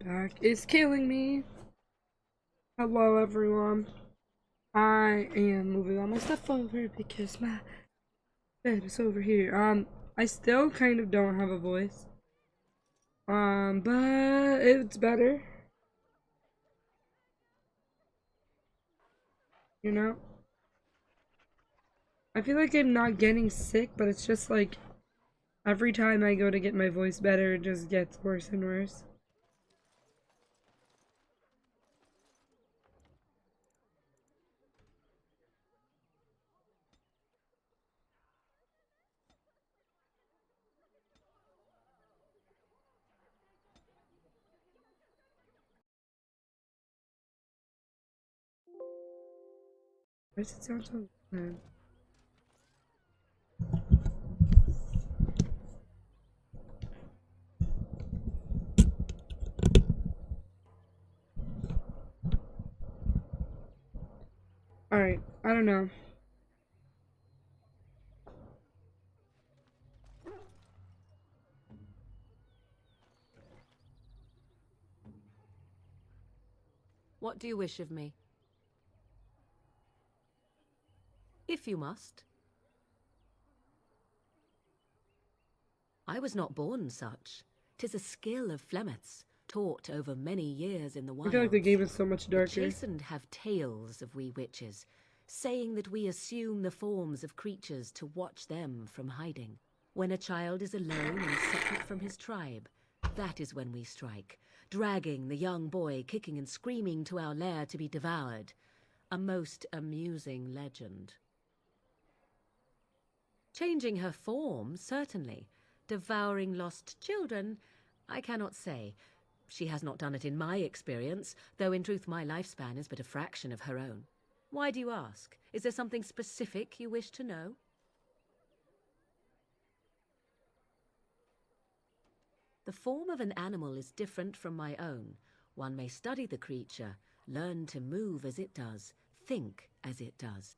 Back is killing me. Hello, everyone. I am moving all my stuff over because my bed is over here. I still kind of don't have a voice. But it's better. You know? I feel like I'm not getting sick, but it's just like every time I go to get my voice better, it just gets worse and worse. Why does it sound so bad? Alright, I don't know. What do you wish of me? If you must. I was not born such. 'Tis a skill of Flemeth's, taught over many years in the I feel like the wilds. game is so much The darker. chastened have tales of we witches, saying that we assume the forms of creatures to watch them from hiding. When a child is alone and separate from his tribe, that is when we strike, dragging the young boy kicking and screaming to our lair to be devoured. A most amusing legend. Changing her form, certainly. Devouring lost children, I cannot say. She has not done it in my experience, though in truth my lifespan is but a fraction of her own. Why do you ask? Is there something specific you wish to know? The form of an animal is different from my own. One may study the creature, learn to move as it does, think as it does.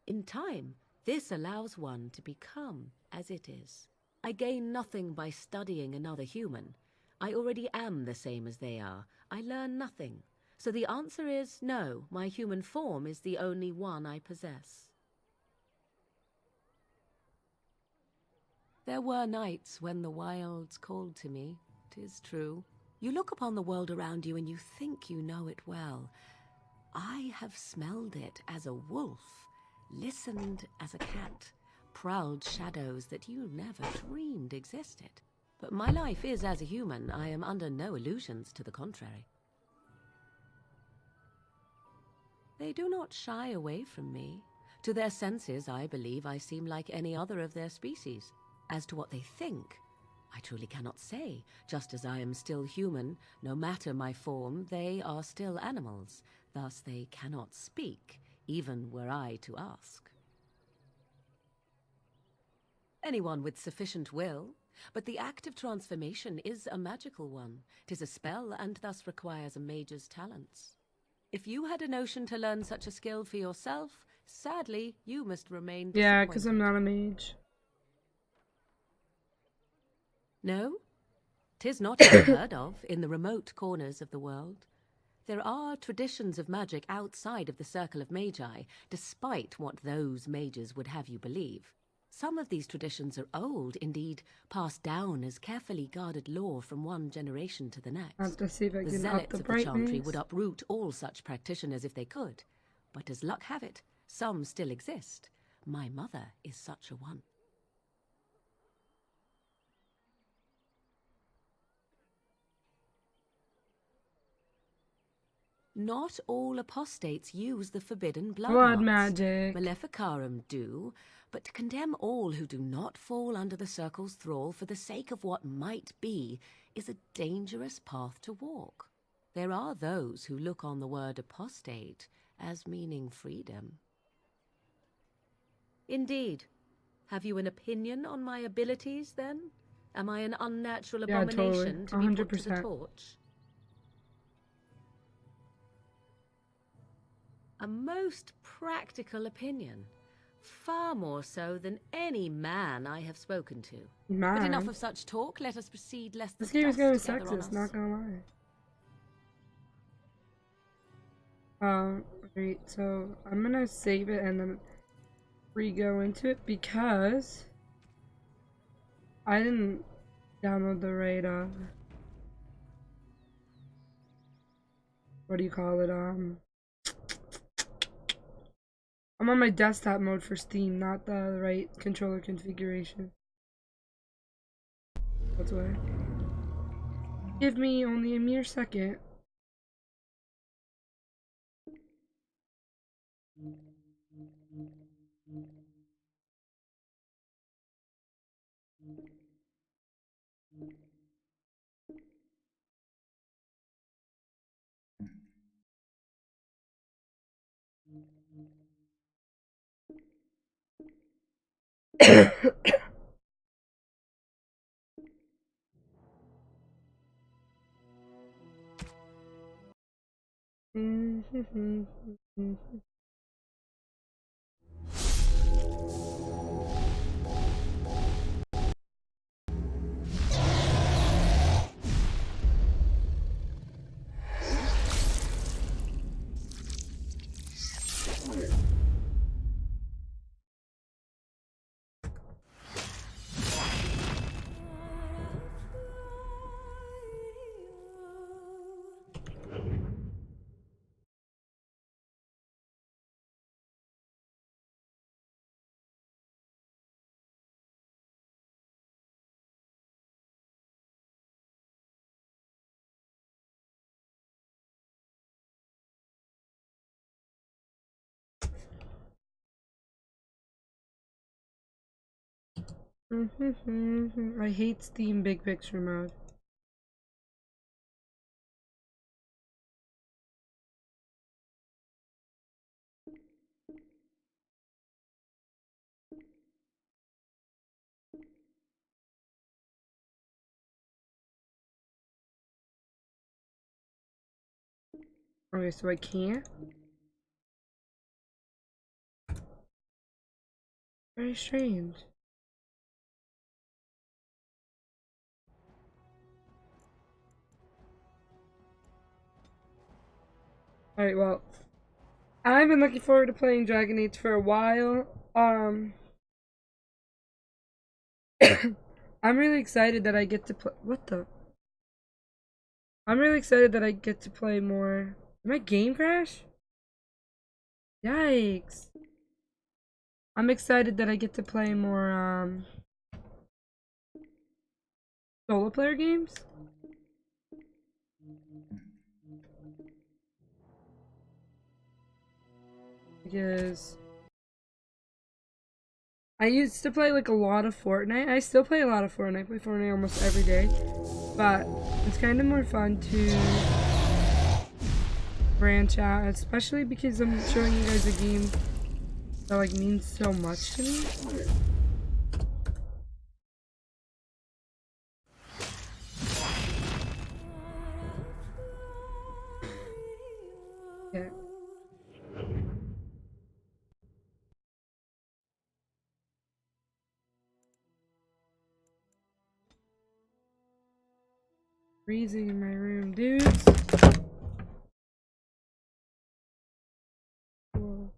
In time, this allows one to become as it is. I gain nothing by studying another human. I already am the same as they are. I learn nothing. So the answer is no, my human form is the only one I possess. There were nights when the wilds called to me, 'tis true. You look upon the world around you and you think you know it well. I have smelled it as a wolf, listened as a cat, prowled shadows that you never dreamed existed. But my life is as a human. I am under no illusions to the contrary. They do not shy away from me. To their senses, I believe I seem like any other of their species. As to what they think, I truly cannot say. Just as I am still human, no matter my form, they are still animals. Thus they cannot speak, even were I to ask. Anyone with sufficient will, but the act of transformation is a magical one. 'Tis a spell and thus requires a mage's talents. If you had a notion to learn such a skill for yourself, sadly, you must remain disappointed. Yeah, because I'm not a mage. No? 'Tis not unheard of in the remote corners of the world. There are traditions of magic outside of the circle of magi, despite what those mages would have you believe. Some of these traditions are old, indeed, passed down as carefully guarded lore from one generation to the next. I have to see if I The can up zealots the of the chantry brightness. would uproot all such practitioners if they could. But as luck have it, some still exist. My mother is such a one. Not all apostates use the forbidden blood Blood arts. magic. Maleficarum do, but to condemn all who do not fall under the circle's thrall for the sake of what might be is a dangerous path to walk. There are those who look on the word apostate as meaning freedom. Indeed. Have you an opinion on my abilities, then? Am I an unnatural Yeah, abomination totally. to be put to the 100%. torch? A most practical opinion. Far more so than any man I have spoken to. But enough Man. of such talk. Let us proceed, lest the This game is kind of dust gather on sexist, us. not gonna lie. Great. So I'm gonna save it and then re-go into it because I didn't download the right, what do you call it? I'm on my desktop mode for Steam, not the right controller configuration. That's why. Give me only a mere second. I hate Steam Big Picture mode. Okay, so I can't. Very strange. Alright, well, I've been looking forward to playing Dragon Age for a while. I'm really excited that I get to play. What the? I'm really excited that I get to play more. Did my game crash? Yikes. I'm excited that I get to play more, solo player games. Because I used to play like a lot of Fortnite. I still play a lot of Fortnite. I play Fortnite almost every day. But it's kind of more fun to branch out, especially because I'm showing you guys a game that like means so much to me. Yeah. Freezing in my room, dudes. Whoa.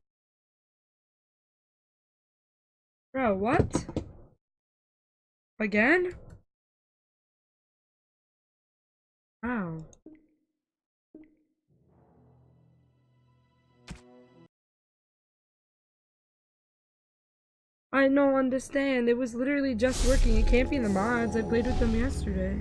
Bro, what? Again? Wow. I don't understand. It was literally just working. It can't be the mods. I played with them yesterday.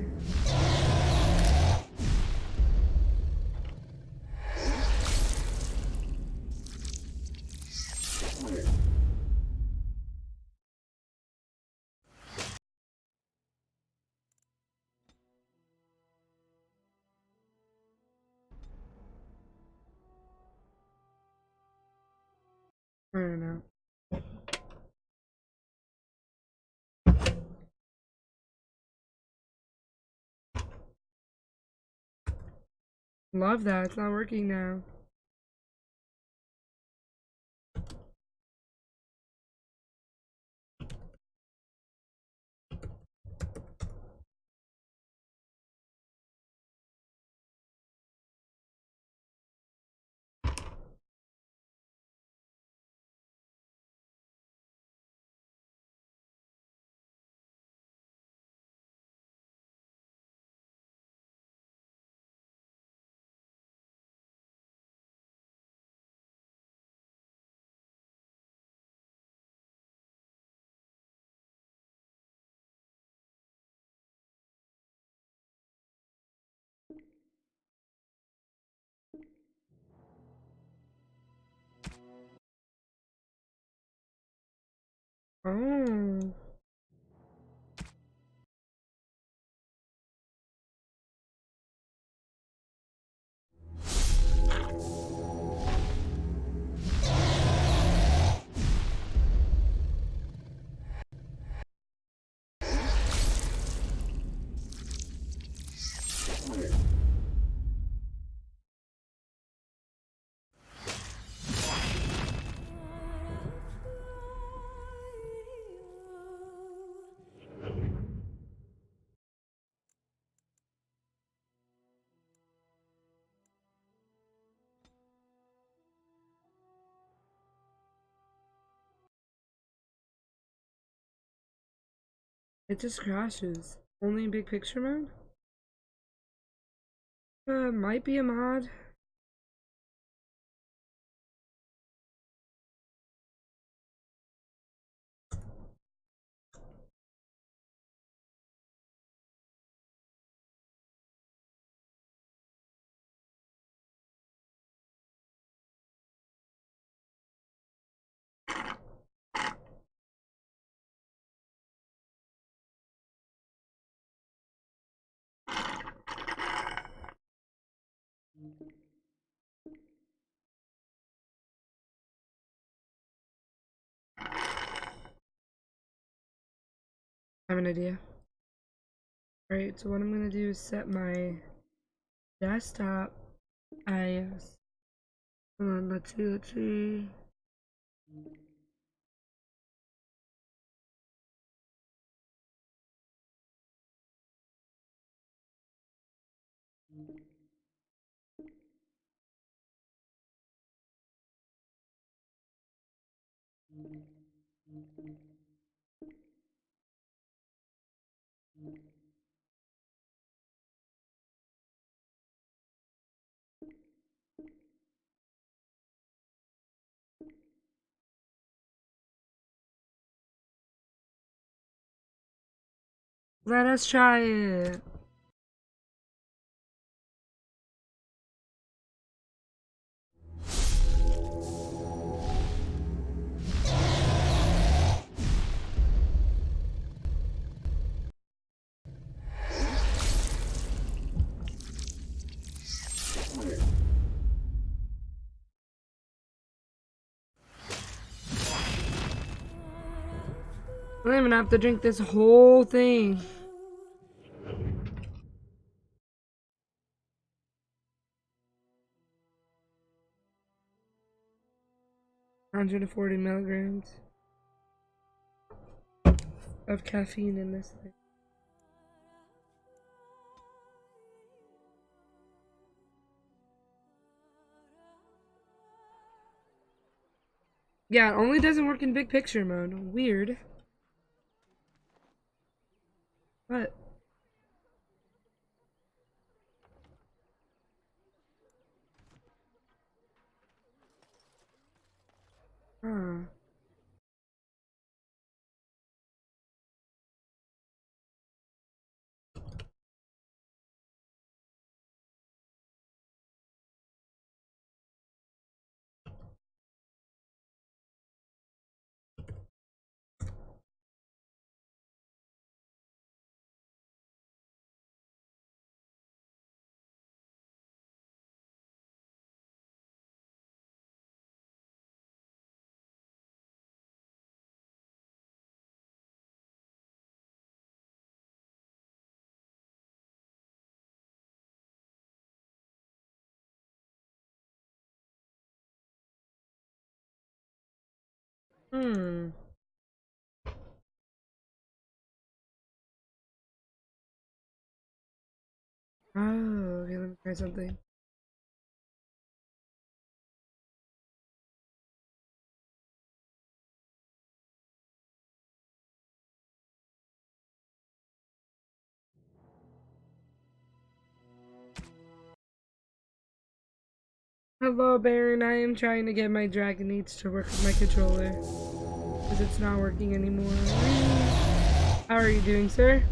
I don't know. Love that. It's not working now. Oh. It just crashes. Only in big picture mode? Might be a mod. I have an idea. Alright, so what I'm gonna do is set my desktop as let's see. Let us try it. I don't even have to drink this whole thing. $140 mg of caffeine in this thing. Yeah, it only doesn't work in big picture mode. Weird. But huh. Hmm. Oh, okay, let me try something. Hello, Baron. I am trying to get my Dragon Needs to work with my controller. Because it's not working anymore. How are you doing, sir?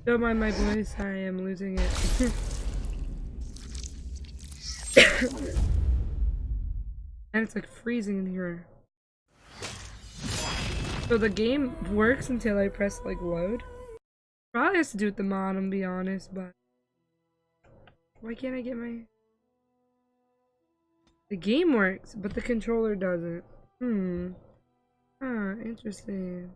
Don't mind my voice. I am losing it. And it's like freezing in here. So the game works until I press like load. Probably has to do with the mod, I'm be honest, but why can't I get my... The game works, but the controller doesn't. Huh, interesting.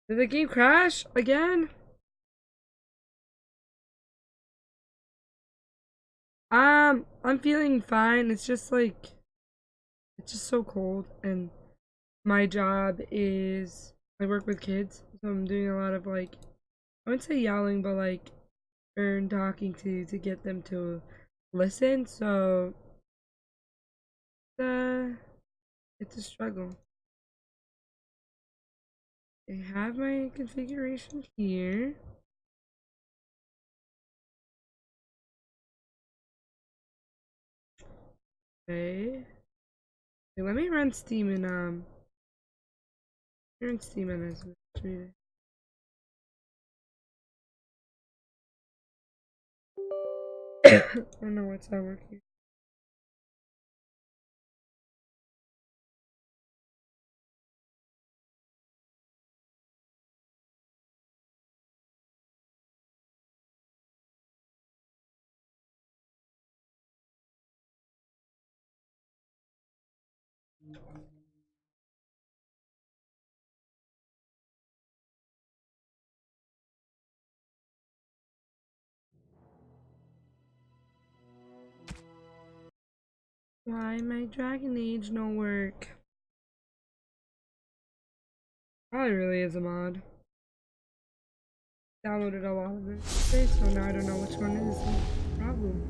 Did the game crash again? I'm feeling fine. It's just like, it's just so cold, and my job is, I work with kids, so I'm doing a lot of like, I wouldn't say yelling, but like, and talking to get them to listen. So, it's a struggle. I have my configuration here. Okay. Okay, let me run Steam and run Steam and this. I don't know what's not working. Why my Dragon Age no work? Probably really is a mod. Downloaded a lot of it today, so now I don't know which one is the problem.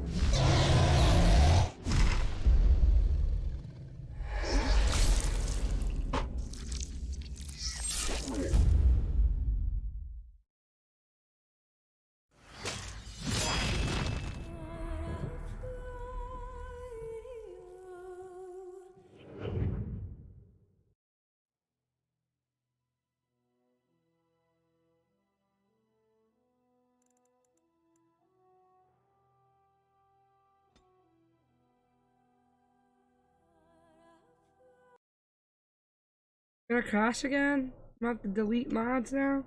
Gonna crash again? I'm gonna have to delete mods now.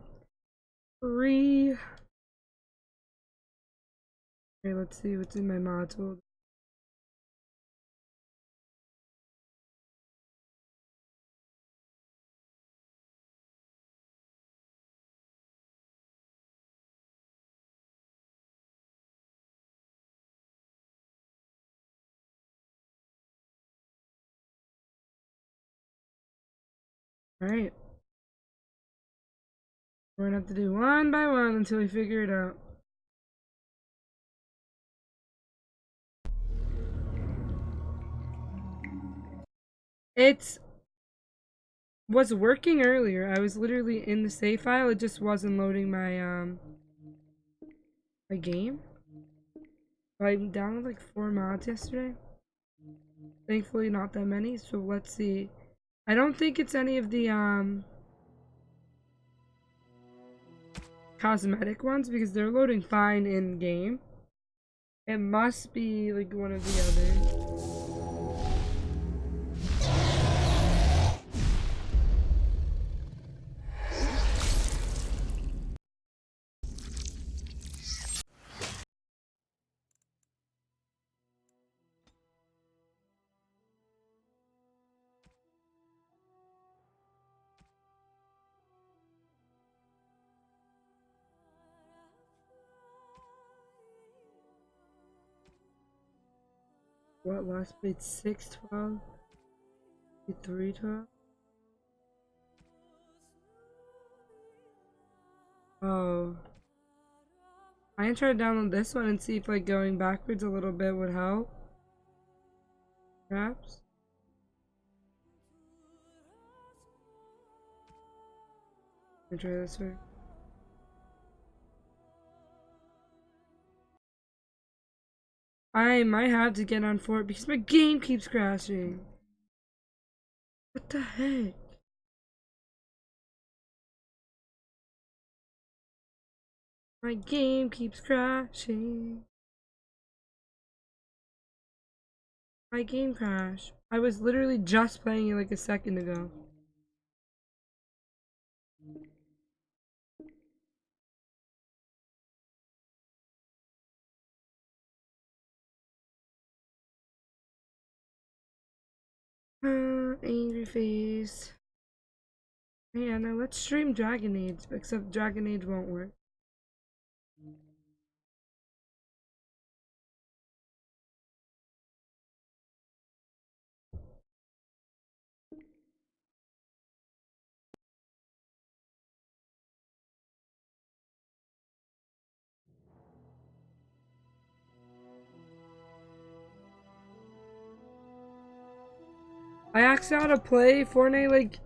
Okay, let's see what's in my mods folder. Alright. We're gonna have to do one by one until we figure it out. It was working earlier. I was literally in the save file. It just wasn't loading my game. I downloaded like 4 mods yesterday. Thankfully not that many, so let's see. I don't think it's any of the cosmetic ones because they're loading fine in game. It must be like one of the others. What last played 612? 312? Oh. I can try to download this one and see if like going backwards a little bit would help. Perhaps. Let me try this way. I might have to get on Fort because my game keeps crashing. What the heck? My game keeps crashing. My game crashed. I was literally just playing it like a second ago. Angry face. Yeah, now let's stream Dragon Age, except Dragon Age won't work. I asked how to play Fortnite like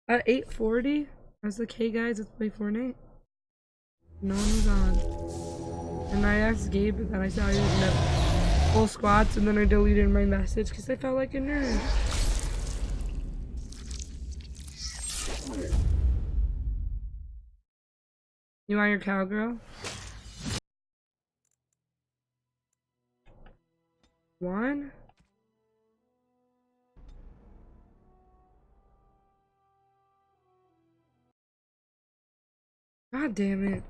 at 8:40. I was like, hey guys, let's play Fortnite. No one was on. And I asked Gabe, but then I saw he was in a full squads, and then I deleted my message because I felt like a nerd. You want your cowgirl? One? God damn it.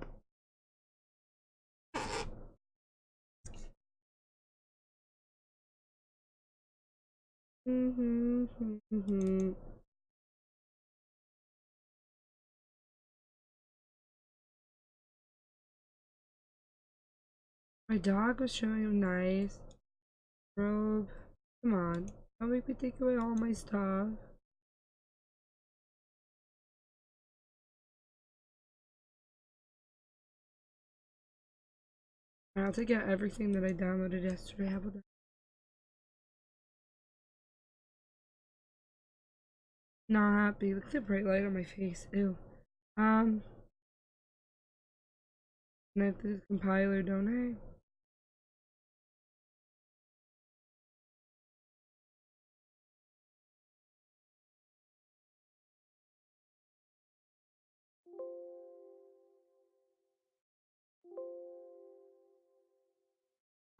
My dog was showing him nice. Robe. Come on. Don't make me take away all my stuff. I'll take out everything that I downloaded yesterday. How about that? Not happy. Look at the bright light on my face. Ew. And I have this compiler, don't I?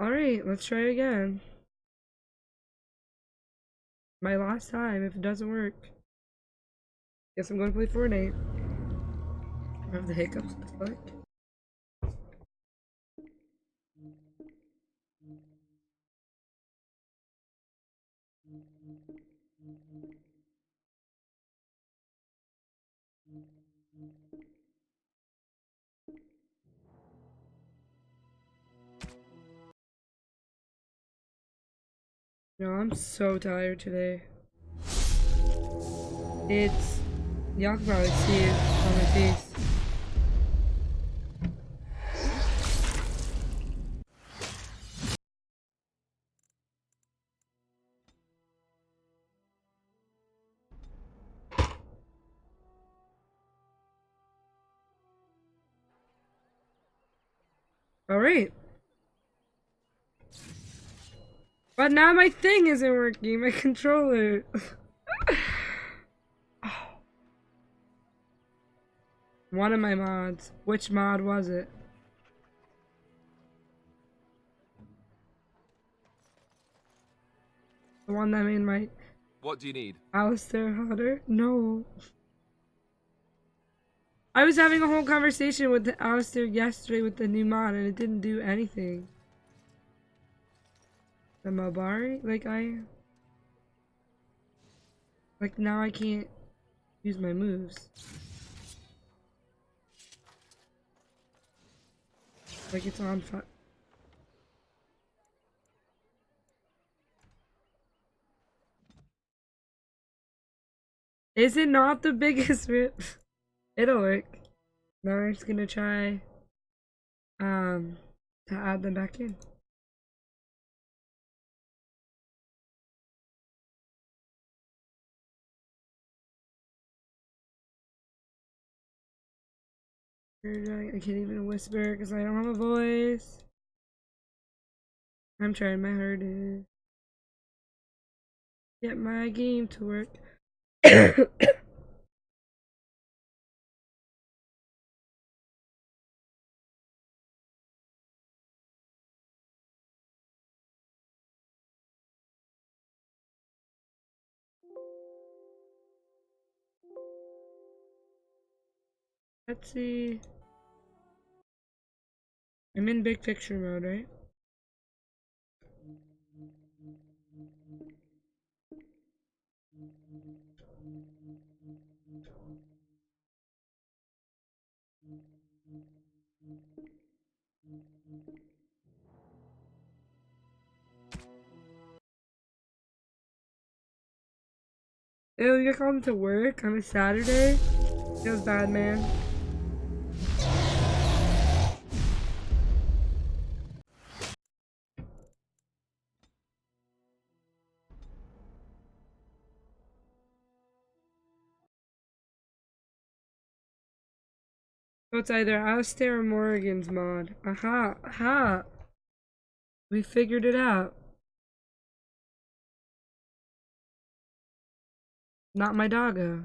Alright, let's try again. My last time, if it doesn't work. Guess I'm going to play Fortnite. I have the hiccups. What the fuck? No, I'm so tired today. It's... Y'all can probably see it on my face. Alright. But now my thing isn't working, my controller. One of my mods. Which mod was it? The one that made my What do you need? Alistair hotter? No. I was having a whole conversation with Alistair yesterday with the new mod and it didn't do anything. The Mabari? Like now I can't use my moves. Like it's on fire. Is it not the biggest rip? It'll work. Now I'm just gonna try to add them back in. I can't even whisper because I don't have a voice. I'm trying my hardest. Get my game to work. Let's see. I'm in big picture mode, right? Ew, you come to work on a Saturday? Feels bad, man. So it's either Alistair or Morrigan's mod. Aha, aha! We figured it out. Not my doggo.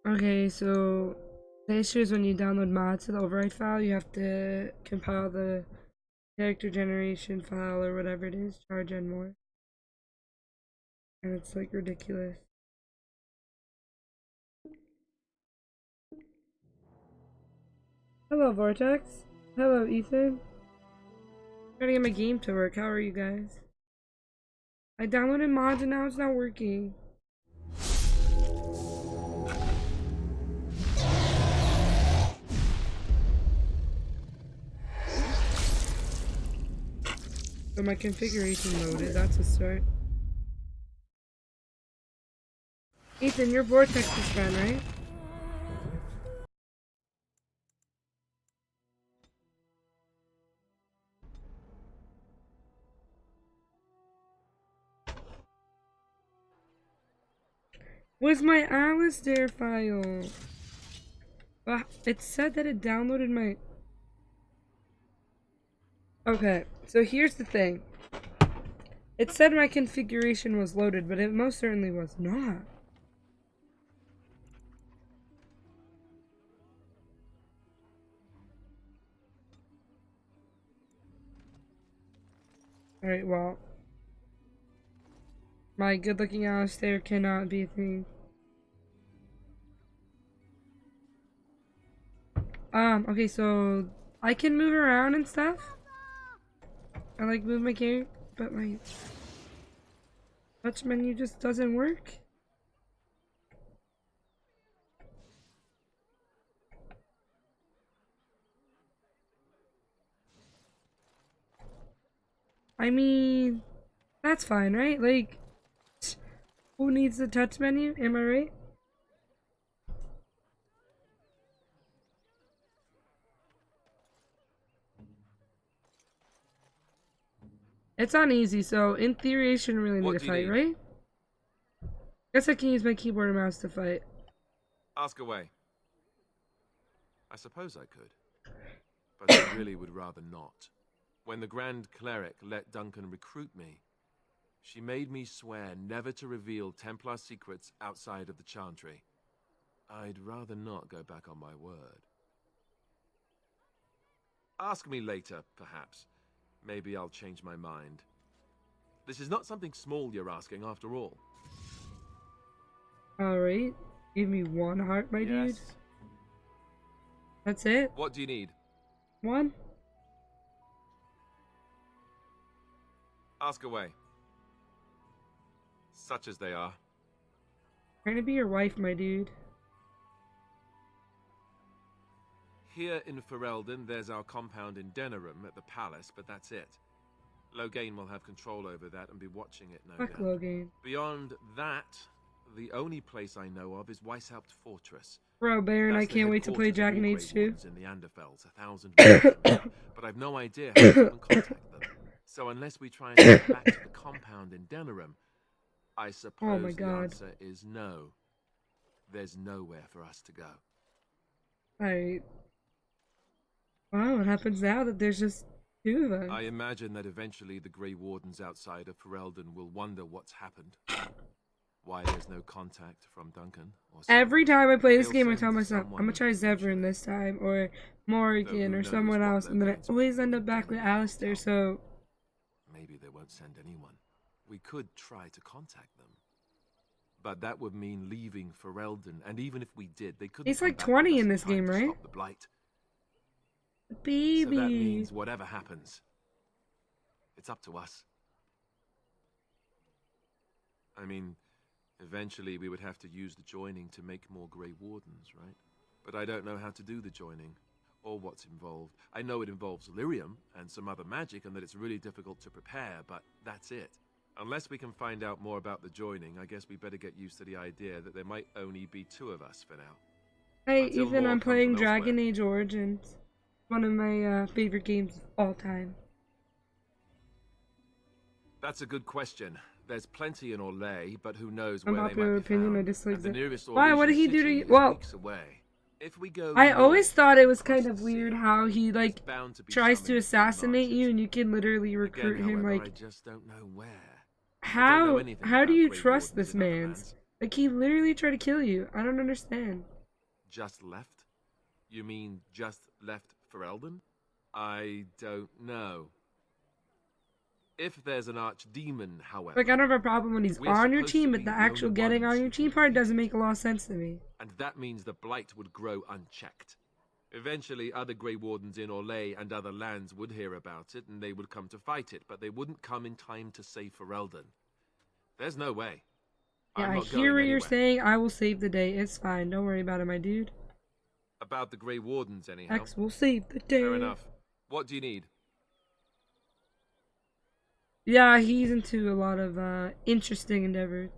Okay, so the issue is when you download mods to the override file, you have to compile the character generation file or whatever it is, charge and more. And it's like ridiculous. Hello, Vortex. Hello, Ethan. Trying to get my game to work. How are you guys? I downloaded mods and now it's not working. So my configuration loaded. That's a start. Ethan, you're Vortex's friend, right? Was my Alistair file? It said that it downloaded my... Okay, so here's the thing. It said my configuration was loaded, but it most certainly was not. Alright, well. My good-looking Alistair cannot be a thing. Okay, so I can move around and stuff. I like move my character, but my touch menu just doesn't work. I mean, that's fine, right? Like, who needs the touch menu? Am I right? It's on easy, so in theory I shouldn't really need to fight, right? Guess I can use my keyboard and mouse to fight. Ask away. I suppose I could. But I really would rather not. When the Grand Cleric let Duncan recruit me, she made me swear never to reveal Templar secrets outside of the Chantry. I'd rather not go back on my word. Ask me later, perhaps. Maybe I'll change my mind. This is not something small you're asking, after all. Alright. Give me one heart, my dude. That's it? What do you need? One? Ask away. Such as they are. Trying to be your wife, my dude. Here in Ferelden, there's our compound in Denerim at the palace, but that's it. Loghain will have control over that and be watching it, no Fuck doubt. Logan. Beyond that, the only place I know of is Weishaupt Fortress. Bro, Baron, That's I the can't wait to play headquarters of Dragon all Age Grey 2. Wardens in the Anderfels, 1,000 miles from here, but I've no idea how to even contact them. So unless we try and get back to the compound in Denerim, I suppose my the God. answer is no. There's nowhere for us to go. Alright. Wow, what happens now that there's just two of us? I imagine that eventually the Grey Wardens outside of Ferelden will wonder what's happened. Why there's no contact from Duncan or someone. Every time I play this They'll game, I send tell myself, someone I'm gonna try eventually. Zevran this time, or Though Morrigan, who or knows someone what else, and then I Loghain's always end people up back with Denerim will Alistair, tell so... Maybe they won't send anyone. We could try to contact them. But that would mean leaving Ferelden, and even if we did, they couldn't He's come like back 20 with us in this time game, to right? Stop the blight. Baby! So that means whatever happens, it's up to us. I mean, eventually we would have to use the joining to make more Grey Wardens, right? But I don't know how to do the joining, or what's involved. I know it involves lyrium and some other magic, and that it's really difficult to prepare, but that's it. Unless we can find out more about the joining, I guess we better get used to the idea that there might only be two of us for now. Hey, Until Ethan, more I'm come playing from elsewhere. Dragon Age Origins. One of my favorite games of all time. That's a good question. There's plenty in Orlais, but who knows where they Unpopular might be opinion, found. I dislike And the it. nearest Why? What did he do to Orlesian you? city Well, is weeks away. If we go I always north, thought it was across kind of the weird sea, how he, there's like, bound to be tries some to in between assassinate marches. you and you can literally recruit Again, him, however, I like... just don't know where. I don't know How anything do about you Grey trust Wardens this in other man? lands. Like, he literally tried to kill you. I don't understand. Just left? You mean just left Ferelden? I don't know. If there's an archdemon, however... Like, I don't have a problem when he's we're on your supposed team, to but be the the actual only getting ones on who your can team part defeat doesn't it. make a lot of sense to me. And that means the blight would grow unchecked. Eventually, other Grey Wardens in Orlais and other lands would hear about it, and they would come to fight it, but they wouldn't come in time to save Ferelden. There's no way. Yeah, I'm I not hear what going you're anywhere. saying. I will save the day. It's fine. Don't worry about it, my dude. About the Grey Wardens, anyhow. X will save the day. Fair enough. What do you need? Yeah, he's into a lot of interesting endeavors.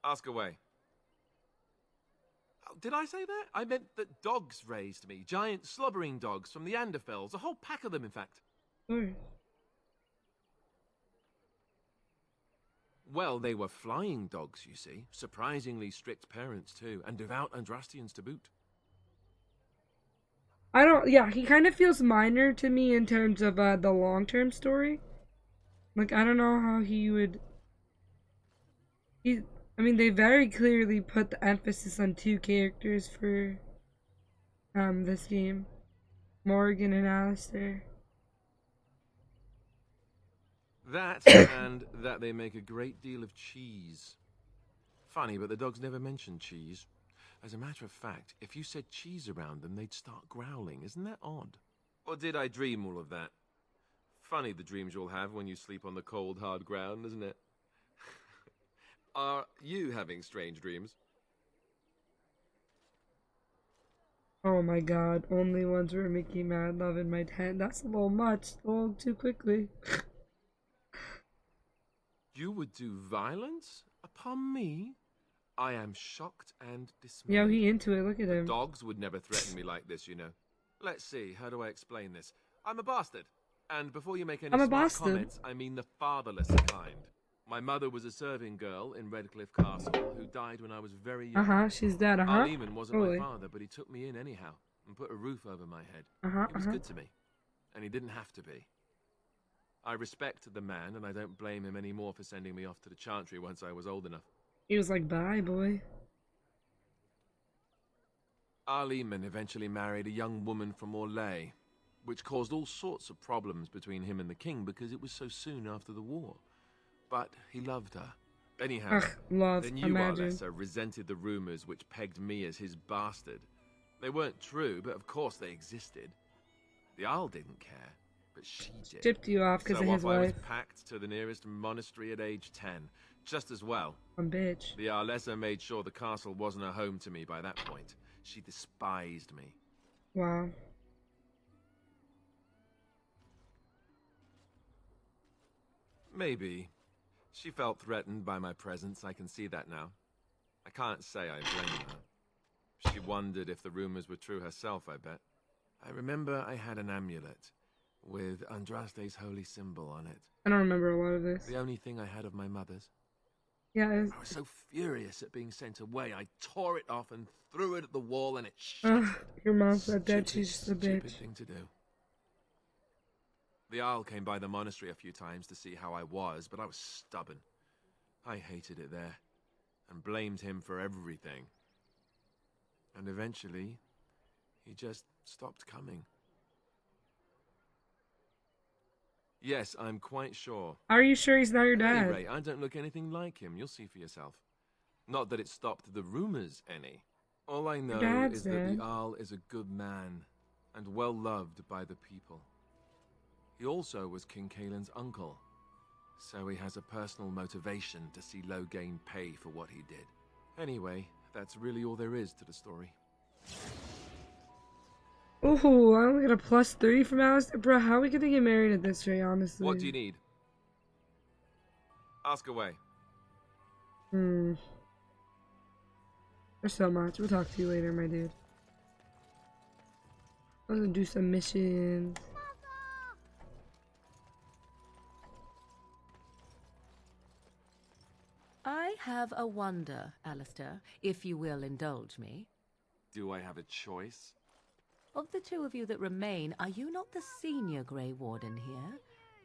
Ask away. Oh, did I say that? I meant that dogs raised me. Giant slobbering dogs from the Anderfels. A whole pack of them, in fact. Sure. Well, they were flying dogs, you see. Surprisingly strict parents, too. And devout Andrastians to boot. I don't. Yeah, he kind of feels minor to me in terms of the long-term story. Like, I don't know how he would. I mean, they very clearly put the emphasis on two characters for this game, Morgan and Alistair. That, and that they make a great deal of cheese. Funny, but the dogs never mention cheese. As a matter of fact, if you said cheese around them, they'd start growling. Isn't that odd? Or did I dream all of that? Funny the dreams you'll have when you sleep on the cold, hard ground, isn't it? Are you having strange dreams? Oh my god, only ones were making mad love in my tent. That's a little much. A little too quickly. You would do violence upon me? I am shocked and dismayed. Yo, he into it. Look at him. Dogs would never threaten me like this, you know. Let's see, how do I explain this? I'm a bastard. And before you make any I'm a smart bastard. comments, I mean the fatherless kind. My mother was a serving girl in Redcliffe Castle who died when I was very young. She's dead. Arleman wasn't Totally. my father, but he took me in anyhow and put a roof over my head. He was Uh-huh. good to me, and he didn't have to be. I respect the man, and I don't blame him anymore for sending me off to the Chantry once I was old enough. He was like, bye, boy. Arleman eventually married a young woman from Orlais, which caused all sorts of problems between him and the king because it was so soon after the war. But he loved her. Anyhow, Ugh, love, the new imagine. Arlessa resented the rumors which pegged me as his bastard. They weren't true, but of course they existed. The Arl didn't care. but she did. Shipped you off because So of his off I was wife. packed to the nearest monastery at age 10. Just as well. Some bitch. The Arlessa made sure the castle wasn't a home to me by that point. She despised me. Wow. Maybe. She felt threatened by my presence, I can see that now. I can't say I blame her. She wondered if the rumors were true herself, I bet. I remember I had an amulet with Andraste's holy symbol on it. I don't remember a lot of this. The only thing I had of my mother's. Yeah, I was so furious at being sent away, I tore it off and threw it at the wall and it shattered. your mom's not dead, she's just a Stupid bitch. thing to do. The Arl came by the monastery a few times to see how I was, but I was stubborn. I hated it there, and blamed him for everything. And eventually, he just stopped coming. Yes, I'm quite sure. How are you sure he's not your At any dad? rate, I don't look anything like him. You'll see for yourself. Not that it stopped the rumors any. All I know dad's is that dead. the Arl is a good man, and well loved by the people. He also was King Kaelin's uncle, so he has a personal motivation to see Loghain pay for what he did. Anyway, that's really all there is to the story. Oh, I only got a +3 from Alistair. Bro, how are we gonna get married at this rate, honestly? What do you need? Ask away. There's so much. We'll talk to you later, my dude. I'm gonna do some missions. I have a wonder, Alistair, if you will indulge me. Do I have a choice? Of the two of you that remain, are you not the senior Grey Warden here?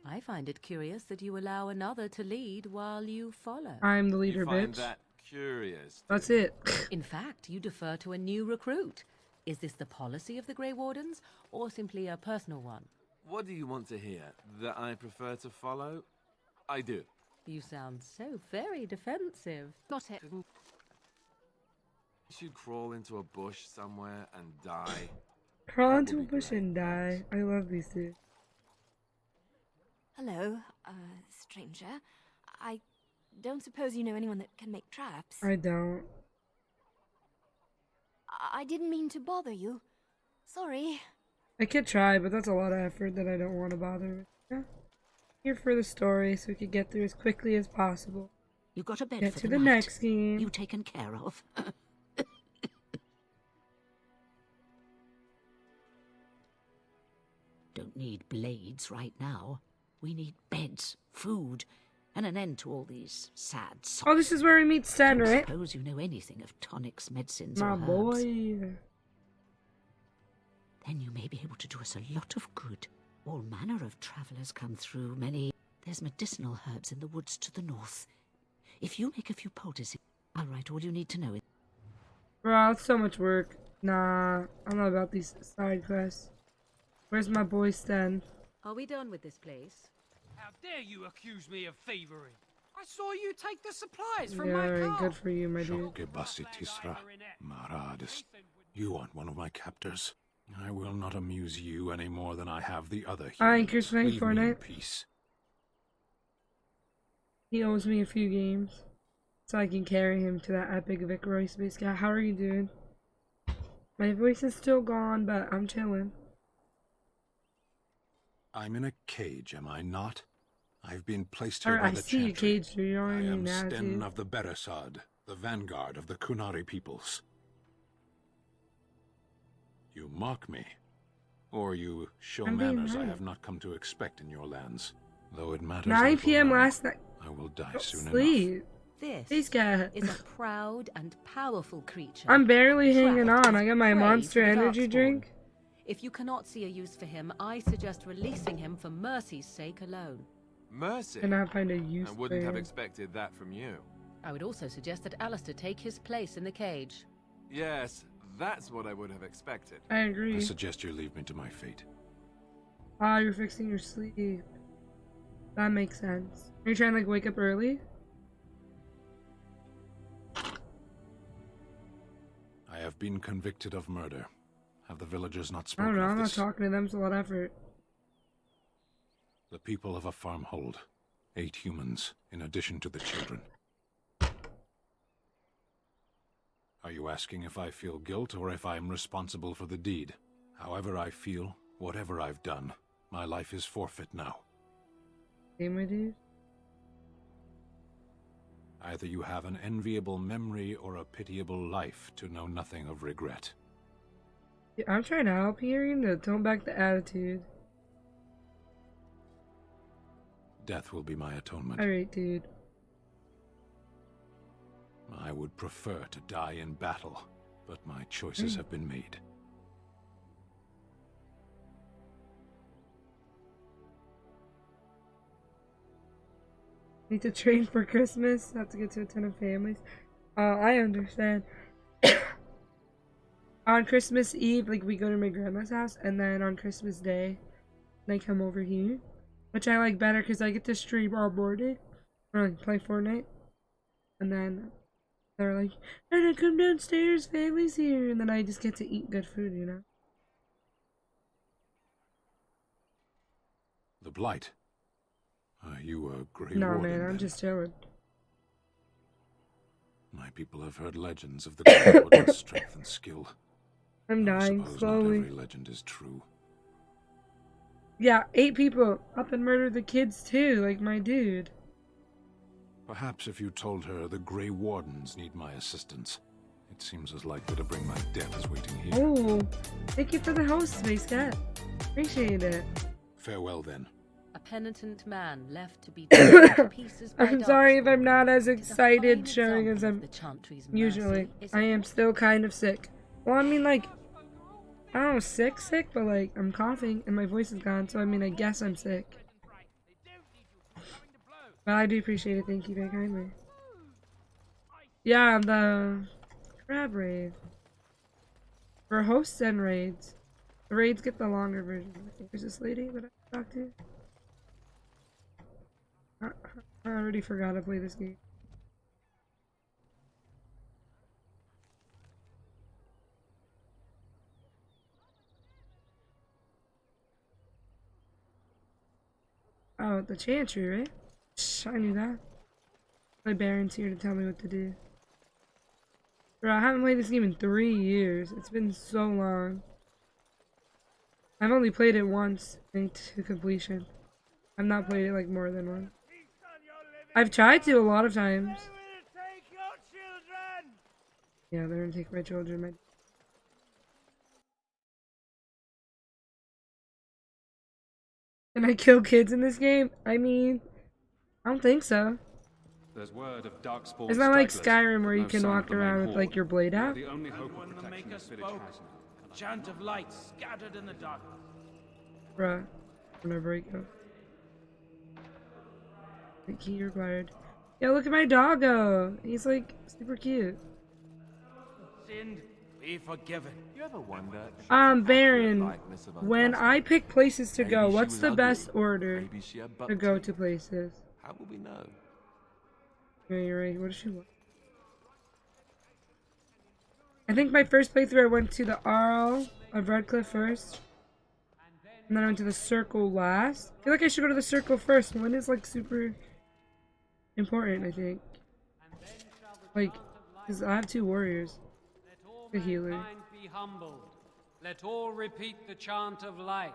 I find it curious that you allow another to lead while you follow. I'm the leader, You find bitch. that curious? That's it. In fact, you defer to a new recruit. Is this the policy of the Grey Wardens, or simply a personal one? What do you want to hear? That I prefer to follow? I do. You sound so very defensive. Got it. You should crawl into a bush somewhere and die. Crawl That into a would be bush great, and die. thanks. I love these two. Hello, stranger. I don't suppose you know anyone that can make traps. I don't. I didn't mean to bother you. Sorry. I could try, but that's a lot of effort that I don't want to bother with. Yeah. Here for the story so we could get through as quickly as possible. You got a bed Get for to the the night. next game. You taken care of. Don't need blades right now. We need beds, food, and an end to all these sad songs. Oh, this is where we meet Sen, Don't right? suppose you know anything of tonics, medicines, My or herbs. boy. Then you may be able to do us a lot of good. All manner of travellers come through, many. There's medicinal herbs in the woods to the north. If you make a few poultices, I'll write all you need to know. Bro, it's so much work. Nah, I'm not about these side quests. Where's my boy Sen? Are we done with this place? How dare you accuse me of thievery? I saw you take the supplies from Yeah, my alright, car. good for you, my dude. Shoke Basitisra, Maradis. You aren't one of my captors. I will not amuse you any more than I have the other Alright, humans. Chris playing Leave me in Fortnite. peace. He owes me a few games. So I can carry him to that epic Vic Royce base. Guy, how are you doing? My voice is still gone, but I'm chilling. I'm in a cage, am I not? I've been placed here Alright, by I the see you, Chantry. Cage. You don't I need am an Sten attitude. of the Beresad, the vanguard of the Kunari peoples. You mock me, or you show I'm being manners I nice. have not come to expect in your lands. Though it matters 9 little p.m. now, last night. I will die Don't soon enough. sleep. This These guys. is a proud and powerful creature. I'm barely hanging Trapped on. I as got my prey Monster to the Energy Darkspawn. drink. If you cannot see a use for him, I suggest releasing him for mercy's sake alone. Mercy? And I find a use I for wouldn't have him. expected that from you. I would also suggest that Alistair take his place in the cage. Yes, that's what I would have expected. I I agree. suggest you leave me to my fate. Ah, you're fixing your sleep. That makes sense. Are you trying to like wake up early? I have been convicted of murder. Have the villagers not I spoken don't know. of I'm not this? talking to them. It's a lot of effort. The people of a farmhold. 8 humans, in addition to the children. Are you asking if I feel guilt or if I'm responsible for the deed? However I feel, whatever I've done, my life is forfeit now. Same with you? Either you have an enviable memory or a pitiable life to know nothing of regret. Yeah, I'm trying to help here, to tone back the attitude. Death will be my atonement. Alright, dude. I would prefer to die in battle, but my choices have been made. Need to train for Christmas. Have to get to a ton of families. I understand. On Christmas Eve, like, we go to my grandma's house, and then on Christmas Day, they come over here. Which I like better because I get to stream all morning. Or like play Fortnite. And then they're like, "Anna, come downstairs, family's here." And then I just get to eat good food, you know? The Blight. Are you a Grey No, Warden, man, I'm then? just chilling. My people have heard legends of the Grey Warden's strength and skill. I'm dying I suppose slowly. not every legend is true. Yeah, 8 people up and murdered the kids too, like my dude. Perhaps if you told her the Grey Wardens need my assistance. It seems as likely to bring my death as waiting here. Oh, thank you for the host, Space Cat. Appreciate it. Farewell, then. A penitent man left to be torn to pieces by I'm sorry if I'm darkspawn. not as It is a excited fine showing as example I'm of the Chantry's usually. mercy is I am important. still kind of sick. Well, I mean, like, I don't know, sick, but like, I'm coughing and my voice is gone, so I mean, I guess I'm sick. But I do appreciate it, thank you very kindly. Yeah, the crab raid. For hosts and raids. The raids get the longer version. There's this lady that I talked to. I already forgot to play this game. Oh, the Chantry, right? Shh, I knew that. My Baron's here to tell me what to do. Bro, I haven't played this game in 3 years. It's been so long. I've only played it once, I think, to completion. I've not played it like more than once. I've tried to a lot of times. Yeah, they're gonna take my children. Can I kill kids in this game? I mean, I don't think so. There's word of Darkspawn It's not like stragglers, Skyrim where but you no can sign walk of the main around with horde. like your blade We are out. the only hope When of the protecting Maker this village spoke, has now. a chant of light scattered in the darkness. Bruh, whenever I go. The key required. Yeah, look at my doggo. He's like super cute. Sinned, be forgiven. You ever wonder? Baron, when I pick places to go, what's the best order Maybe she had butt to go teeth. to places? How will we know? Yeah, you're right. What does she want? I think my first playthrough I went to the Arl of Redcliffe first. And then I went to the Circle last. I feel like I should go to the Circle first. One is like super important, I think. Like, because I have 2 warriors. The healer. Mankind be humbled. Let all repeat the chant of light.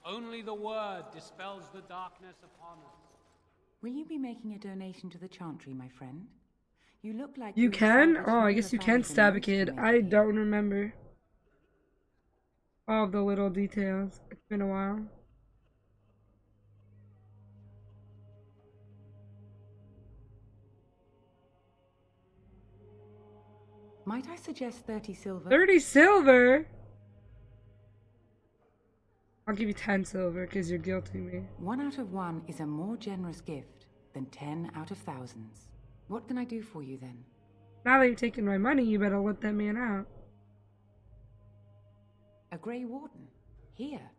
Only the word dispels the darkness upon us. Will you be making a donation to the Chantry, my friend? You look like You were can? salvaged Oh, from I all guess the you can fires and stab a roast you kid. made I here. don't remember all of the little details. It's been a while. Might I suggest 30 silver? 30 silver? I'll give you 10 silver because you're guilting me. 1 out of 1 is a more generous gift than 10 out of thousands. What can I do for you then? Now that you've taken my money, you better let that man out. A Grey Warden? Here?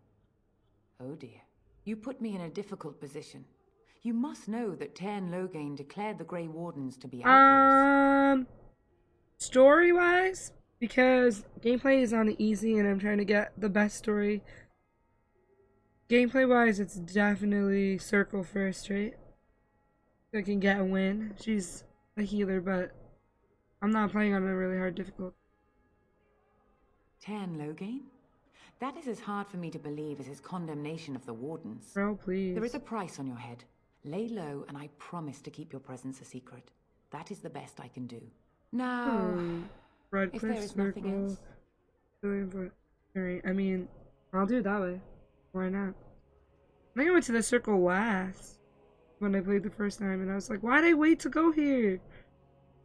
Oh dear. You put me in a difficult position. You must know that Tairn Logain declared the Grey Wardens to be outlaws. Story-wise, because gameplay is on easy and I'm trying to get the best story Gameplay wise, it's definitely circle first, right? I can get a win. She's a healer, but I'm not playing on a really hard difficulty. 10 Logain? That is as hard for me to believe as his condemnation of the Wardens. Bro, please. There is a price on your head. Lay low, and I promise to keep your presence a secret. That is the best I can do. Now, Red if there Cliff is nothing else... Alright, I mean, I'll do it that way. Why not? I think I went to the circle last when I played the first time, and I was like, why'd I wait to go here?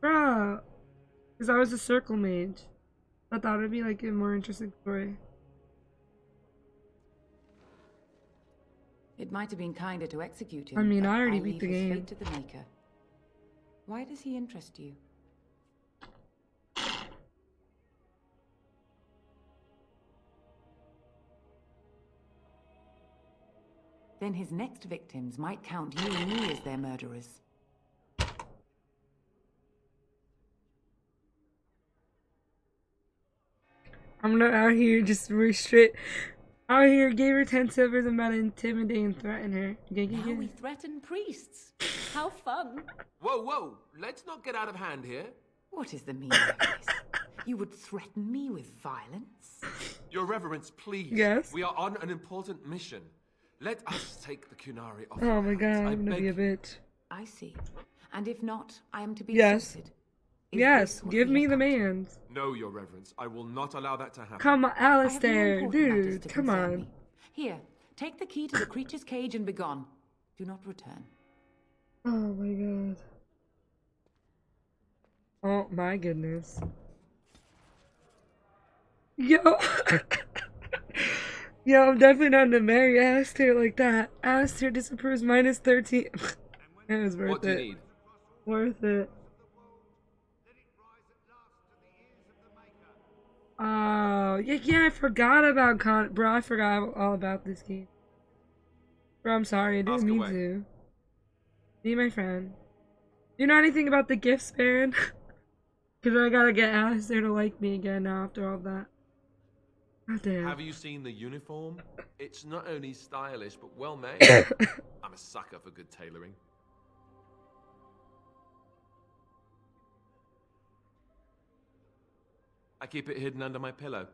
Bruh. Because I was a circle mage. I thought it'd be like a more interesting story. It might have been kinder to execute him. I mean, but I already I'll beat leave the his game. fate to the Maker. Why does he interest you? Then his next victims might count you and me as their murderers. I'm not out here just restrict. Out here, gave her 10 silvers. I'm about to intimidate and threaten her. Now we threaten priests. How fun. Whoa, whoa! Let's not get out of hand here. What is the meaning of this? You would threaten me with violence? Your Reverence, please. Yes? We are on an important mission. Let us take the Kunari off. Oh my your god, hands. I'm gonna be a bitch. I see. And if not, I am to be Yes. assaulted. Is Yes, this what give we me have the come to? mans. No, Your Reverence. I will not allow that to happen. Come on, I have more Alistair, important matters dude, to come concern on. me. Here, take the key to the creature's cage and begone. Do not return. Oh my god. Oh my goodness. Yo. Yo, I'm definitely not gonna marry Alistair like that. Alistair disapproves minus 13. It was worth What do you it. need? Worth it. Oh, yeah, I forgot about bro, I forgot all about this game. Bro, I'm sorry, I didn't Ask mean away. to. Be my friend. Do you know anything about the gifts, Baron? Because I gotta get Alistair to like me again now after all that. God damn. Have you seen the uniform? It's not only stylish, but well made. I'm a sucker for good tailoring. I keep it hidden under my pillow.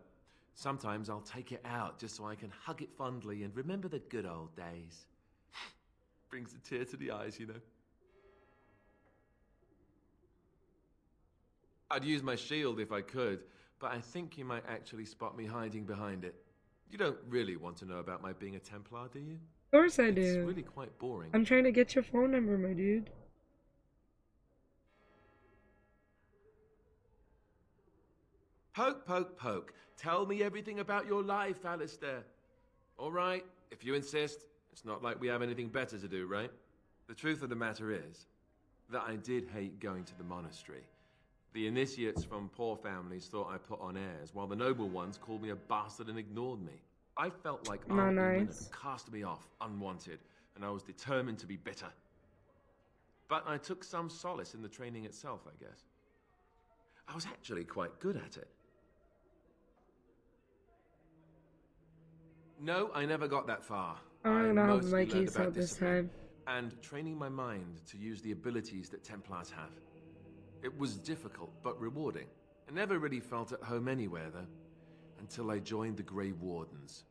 Sometimes I'll take it out just so I can hug it fondly and remember the good old days. Brings a tear to the eyes, you know. I'd use my shield if I could, but I think you might actually spot me hiding behind it. You don't really want to know about my being a Templar, do you? Of course I It's do. really quite boring. I'm trying to get your phone number, my dude. Poke, poke, poke. Tell me everything about your life, Alistair. All right, if you insist. It's not like we have anything better to do, right? The truth of the matter is that I did hate going to the monastery. The initiates from poor families thought I put on airs, while the noble ones called me a bastard and ignored me. I felt like Not our women nice. had cast me off, unwanted, and I was determined to be bitter. But I took some solace in the training itself, I guess. I was actually quite good at it. No, I never got that far. I'm gonna have mostly my learned keys about out this discipline time. and training my mind to use the abilities that Templars have. It was difficult, but rewarding. I never really felt at home anywhere, though, until I joined the Grey Wardens.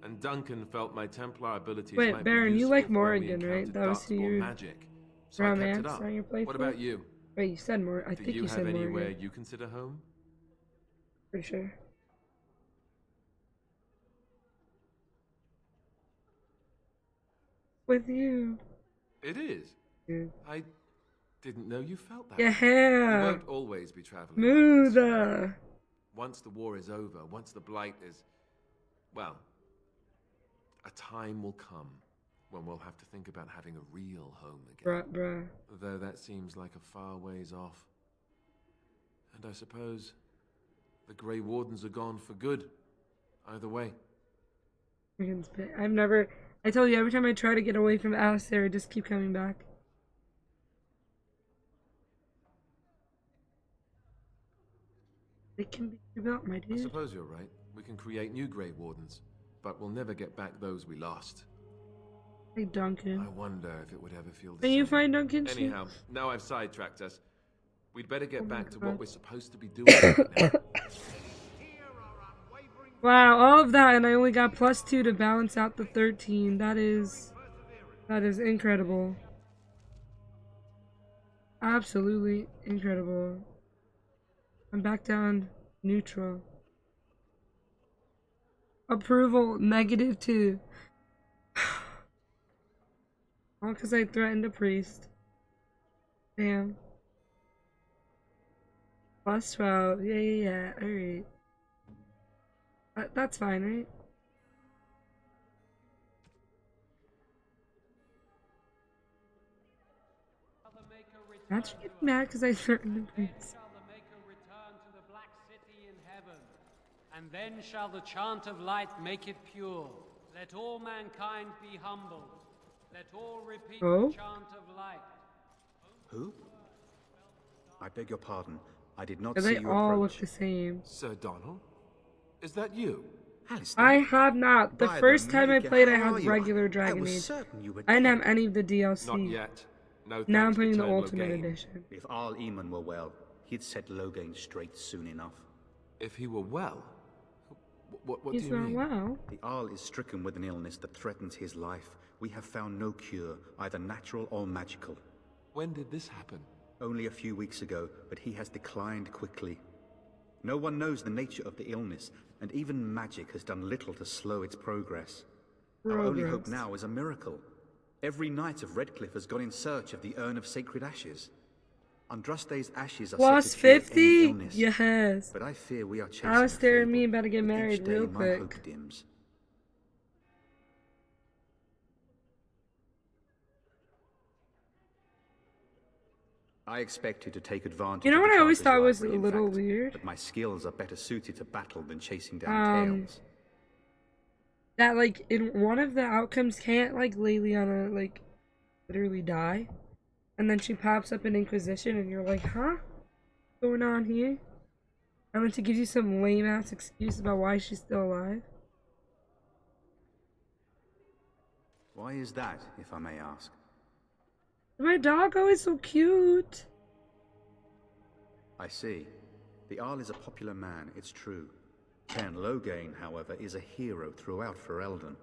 And Duncan felt my Templar abilities Wait, might Baron, be you useful like for when we Morrigan, right? encountered That was who darkspawn you magic. So I kept it romance up. on your playthrough? What about you? Wait, you said more. I Do think you you have said anywhere Morrigan. you consider home? Pretty sure. With you. It is. Yeah. I didn't know you felt that. You Yeah. won't always be traveling. Smooth. Like this. Once the war is over, once the blight is, well, a time will come when we'll have to think about having a real home again. Bruh. Though that seems like a far ways off. And I suppose the Grey Wardens are gone for good. Either way. I've never. I told you, every time I try to get away from Alistair, I just keep coming back. It can be about my I dude. suppose you're right. We can create new Grey Wardens. but we'll never get back those we lost. Hey, Duncan. I wonder if it would ever feel the Can same. you find Duncan? Anyhow, now I've sidetracked us. We'd better get back to God. what we're supposed to be doing right now. Wow, all of that, and I only got +2 to balance out the 13. That is incredible. Absolutely incredible. I'm back down neutral. Approval -2. All because I threatened a priest. Damn. +12. Yeah. Alright. That's fine, right? Not you getting mad because I threatened the priest. Shall the Maker return to the Black City in heaven, and then shall the chant of light make it pure. Let all mankind be humbled. Let all repeat Oh? the chant of light. Who? I beg your pardon. I did not Because see they you all approach. look the same. Sir Donald? Is that you? Alistair, I have not. The by first time I Maker, played, I how are had you? regular Dragon I was Age. certain you were I didn't dead. have any of the DLC. Not yet. No Now I'm thanks to playing the Turn Ultimate Logain. Edition. If Arl Eamon were well, he'd set Logain straight soon enough. If he were well? What do He's you not mean? well. The Arl is stricken with an illness that threatens his life. We have found no cure, either natural or magical. When did this happen? Only a few weeks ago, but he has declined quickly. No one knows the nature of the illness, and even magic has done little to slow its progress. Our only hope Progress. now is a miracle. Every knight of Redcliffe has gone in search of the Urn of Sacred Ashes. Andraste's ashes are Plus said to cure any 50? illness, Yes. but I fear we are chasing Alistair a and me fable. about to get With married each day, real my quick. hope dims. I expect you to take advantage You know of what the I always Charter's thought was library, a in little fact, weird? but my skills are better suited to battle than chasing down tales. That, like, in one of the outcomes, can't, like, Leliana, like, literally die? And then she pops up in Inquisition, and you're like, huh? What's going on here? And then she gives you some lame-ass excuse about why she's still alive. Why is that, if I may ask? My dog always so cute. I see. The Arl is a popular man, it's true. Cairn Logain, however, is a hero throughout Ferelden.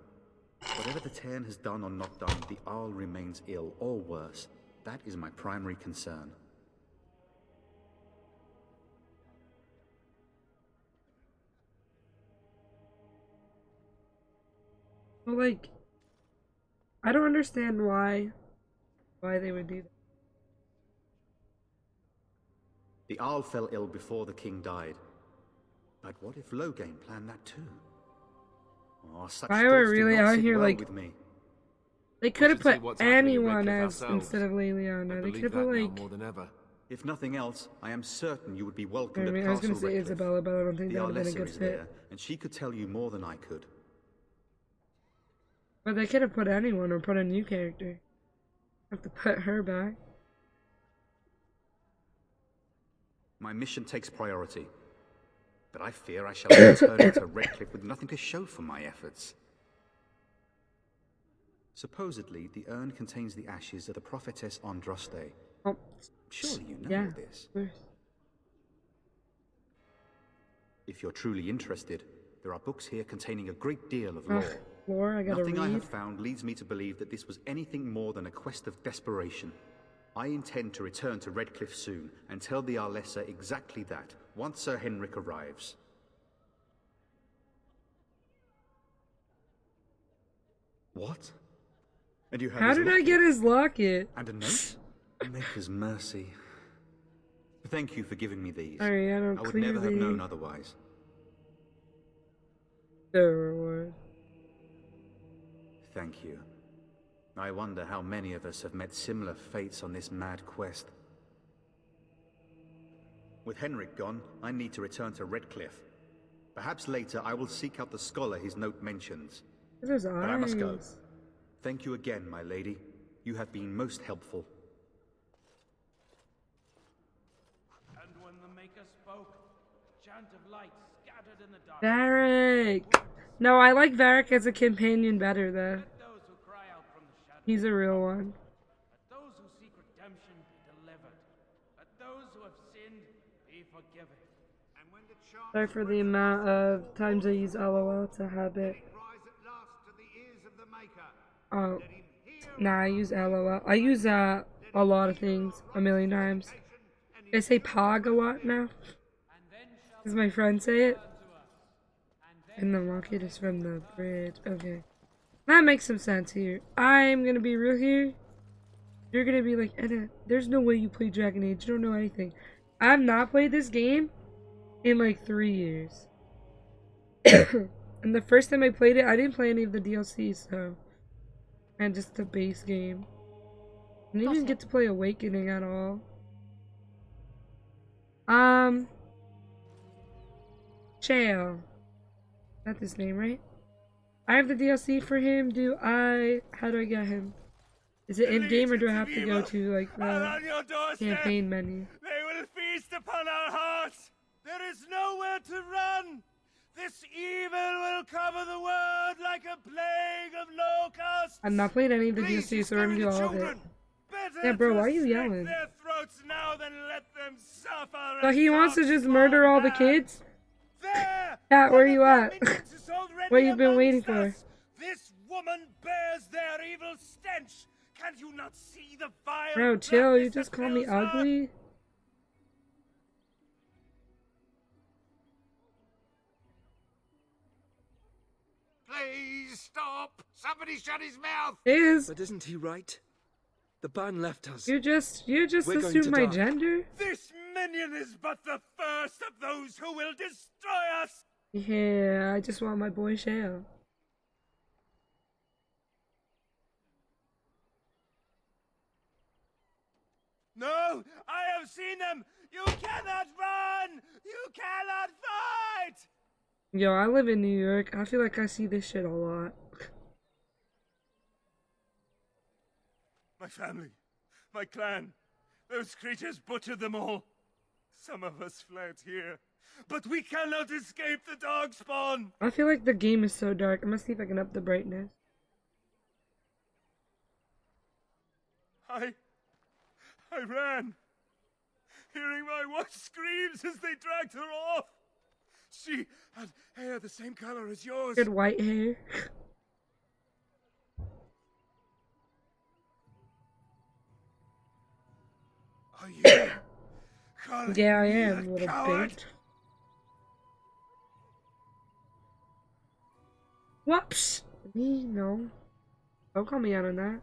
Whatever the Cairn has done or not done, the Arl remains ill, or worse. That is my primary concern. But, like, I don't understand why they would do that. The Arl fell ill before the king died. But what if Logain planned that too? Oh, such Why were thoughts do really not out sit here, well like, with me. they could have should see put what's happening in anyone Redcliffe as ourselves. instead of I Leliana. They believe could have that put, now like, more than ever. If nothing else, I am certain you would be I welcomed mean, at I was Castle gonna say Redcliffe. Isabella, but I don't think The that would have been a Arlessa good is fit. there, and she could tell you more than I could. But they could have put anyone or put a new character. Have to put her back. My mission takes priority. But I fear I shall return to Redcliffe with nothing to show for my efforts. Supposedly, the urn contains the ashes of the prophetess Andraste. Oh, Surely you know yeah. this. Of course. If you're truly interested, there are books here containing a great deal of lore. Ugh, lore, I gotta Nothing I read. have found leads me to believe that this was anything more than a quest of desperation. I intend to return to Redcliffe soon and tell the Arlessa exactly that, once Sir Henrik arrives. What? And you have How his did I locket? get his locket? And a note? Maker's mercy. Thank you for giving me these. Sorry, I don't I would never have clearly- known otherwise. The reward. Thank you. I wonder how many of us have met similar fates on this mad quest. With Henrik gone, I need to return to Redcliffe. Perhaps later I will seek out the scholar his note mentions. There's eyes. But I must go. Thank you again, my lady. You have been most helpful. And when the Maker spoke, Varric! No, I like Varric as a companion better, though. He's a real one. Let those who seek redemption be delivered. Let those who have sinned be forgiven. And when the chant Sorry for the amount of times I use LOL. It's a habit. rise at last to the ears of the Maker. Oh. Nah, I use LOL. I use a lot of things a million times. I say Pog a lot now. Does my friend say it? And the rocket is from the bridge. Okay. That makes some sense here. I'm gonna be real here. You're gonna be like, Edna, there's no way you play Dragon Age. You don't know anything. I've not played this game in like 3 years. And the first time I played it, I didn't play any of the DLCs, so. And just the base game. I didn't even get to play Awakening at all. Chael. That's his name, right? I have the DLC for him. How do I get him? Is it in-game or do I have to go to, like, the campaign menu? They will feast upon our hearts. There is nowhere to run. This evil will cover the world like a plague of locusts. I've not played any of the DLC, so we're gonna do all of it. Yeah, bro, why are you yelling? Their throats now than let them suffer. So he wants to just murder all the kids? There! Cat, where are you at? What have you been waiting for? This woman bears their evil stench. Can you not see the vile? Bro, chill. You blackness just that call me fills her? ugly? Please stop! Somebody shut his mouth! But isn't he right? The ban left us. You just We're going assume to my die. gender? This minion is but the first of those who will destroy us! Yeah, I just want my boy Shale. No! I have seen them! You cannot run! You cannot fight! Yo, I live in New York. I feel like I see this shit a lot. My family, my clan, those creatures butchered them all. Some of us fled here, but we cannot escape the dog spawn. I feel like the game is so dark. I'm gonna see if I can up the brightness. I ran, hearing my wife's screams as they dragged her off. She had hair the same color as yours. Good white hair. Are you calling Yeah, I me am, a little coward? bitch. Whoops! Me? No. Don't call me out on that.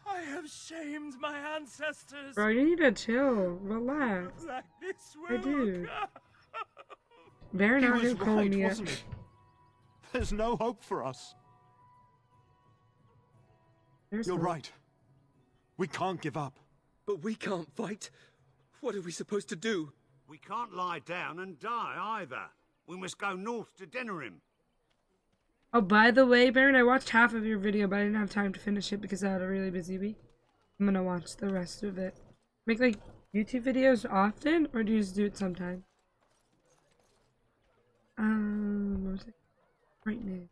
I have shamed my ancestors. Bro, you need to chill. Relax. Blackness I will do. come. They're He not was gonna call right, me out. wasn't he? There's no hope for us. You're right. We can't give up. But we can't fight. What are we supposed to do? We can't lie down and die either. We must go north to Denerim. Oh, by the way, Baron, I watched half of your video, but I didn't have time to finish it because I had a really busy week. I'm gonna watch the rest of it. Make, like, YouTube videos often, or do you just do it sometime? What was it? Right now.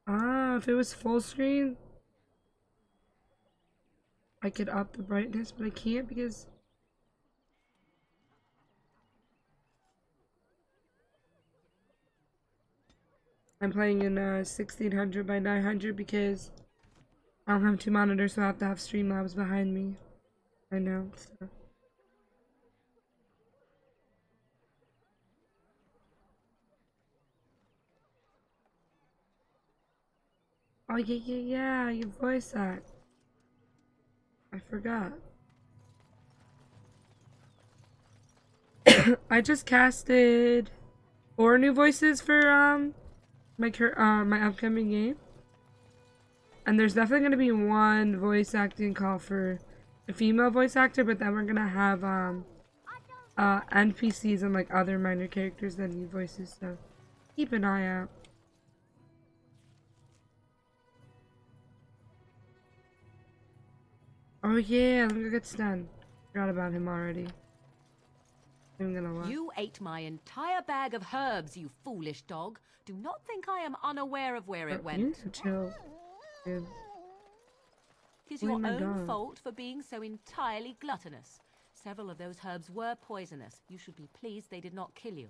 Ah, if it was full screen, I could up the brightness, but I can't because I'm playing in 1600 by 900 because I don't have two monitors, so I have to have Streamlabs behind me. I know. So. Oh yeah, your voice act. I forgot. I just casted 4 new voices for my upcoming game. And there's definitely gonna be one voice acting call for a female voice actor, but then we're gonna have NPCs and like other minor characters that need voices, so keep an eye out. Oh yeah, let me go get Stan. Forgot about him already. I'm gonna lie. You ate my entire bag of herbs, you foolish dog. Do not think I am unaware of where it You need went. to chill, dude. Tis Only your my own dog. fault for being so entirely gluttonous. Several of those herbs were poisonous. You should be pleased they did not kill you.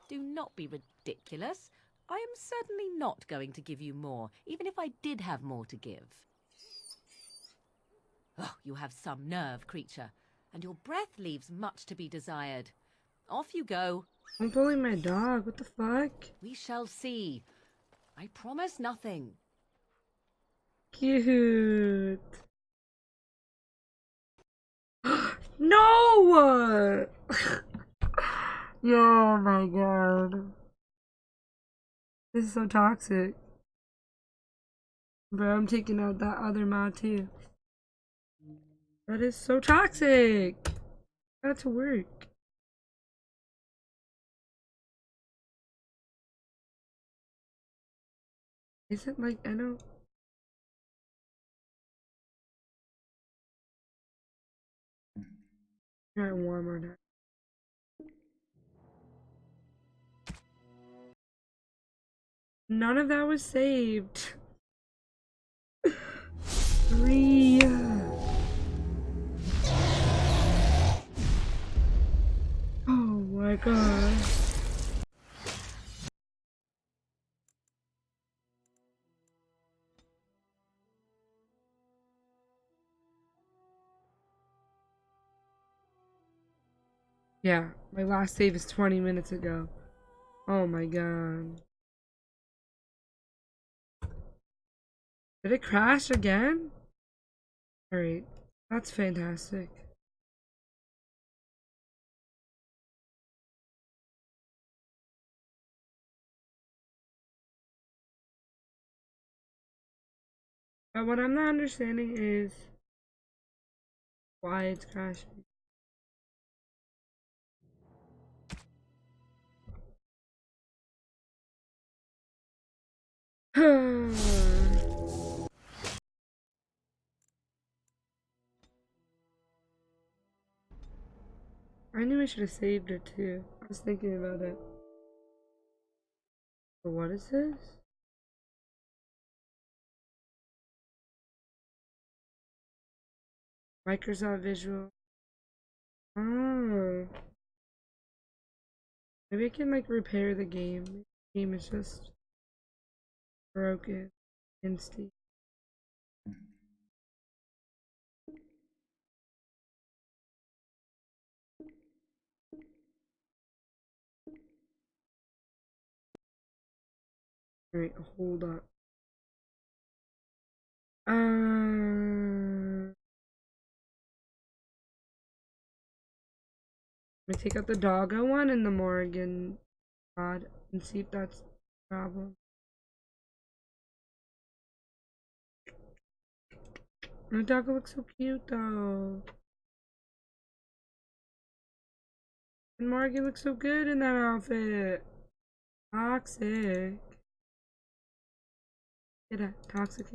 Do not be ridiculous. I am certainly not going to give you more, even if I did have more to give. Oh, you have some nerve, creature, and your breath leaves much to be desired. Off you go. I'm pulling my dog. What the fuck? We shall see. I promise nothing. Cute. No! Oh my god. This is so toxic. Bro, I'm taking out that other mod too. That is so toxic. Got to work. Is it like, I know. Not warmer now. None of that was saved. 3. Oh my god. Yeah, my last save is 20 minutes ago. Oh my god. Did it crash again? Alright, that's fantastic. But what I'm not understanding is why it's crashing. I knew I should have saved it too. I was thinking about it. But what is this? Microsoft Visual. Oh. Maybe I can like repair the game. The game is just broken in Steam. Alright, hold up. Let me take out the doggo one and the Morgan mod and see if that's a problem. My doggo looks so cute though. And Morgan looks so good in that outfit. Toxic. Get a toxic.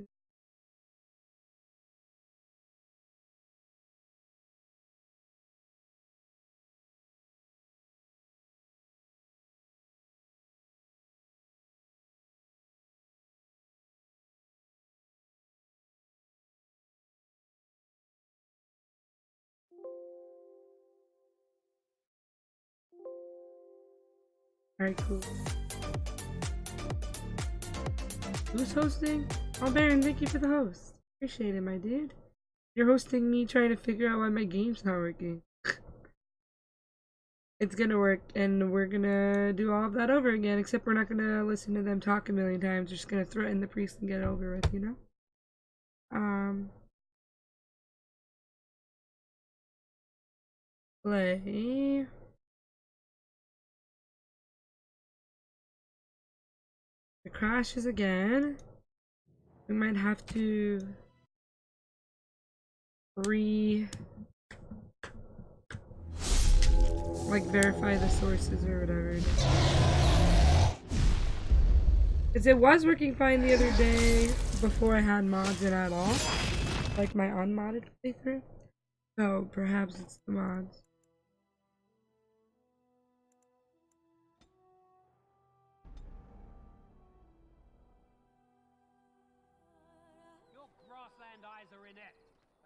Alright, cool. Who's hosting? Oh, Baron, thank you for the host. Appreciate it, my dude. You're hosting me trying to figure out why my game's not working. It's gonna work, and we're gonna do all of that over again, except we're not gonna listen to them talk a million times. We're just gonna threaten the priest and get it over with, you know? Play. It crashes again. We might have to like verify the sources or whatever. Because it was working fine the other day before I had mods in at all. Like my unmodded playthrough. So perhaps it's the mods.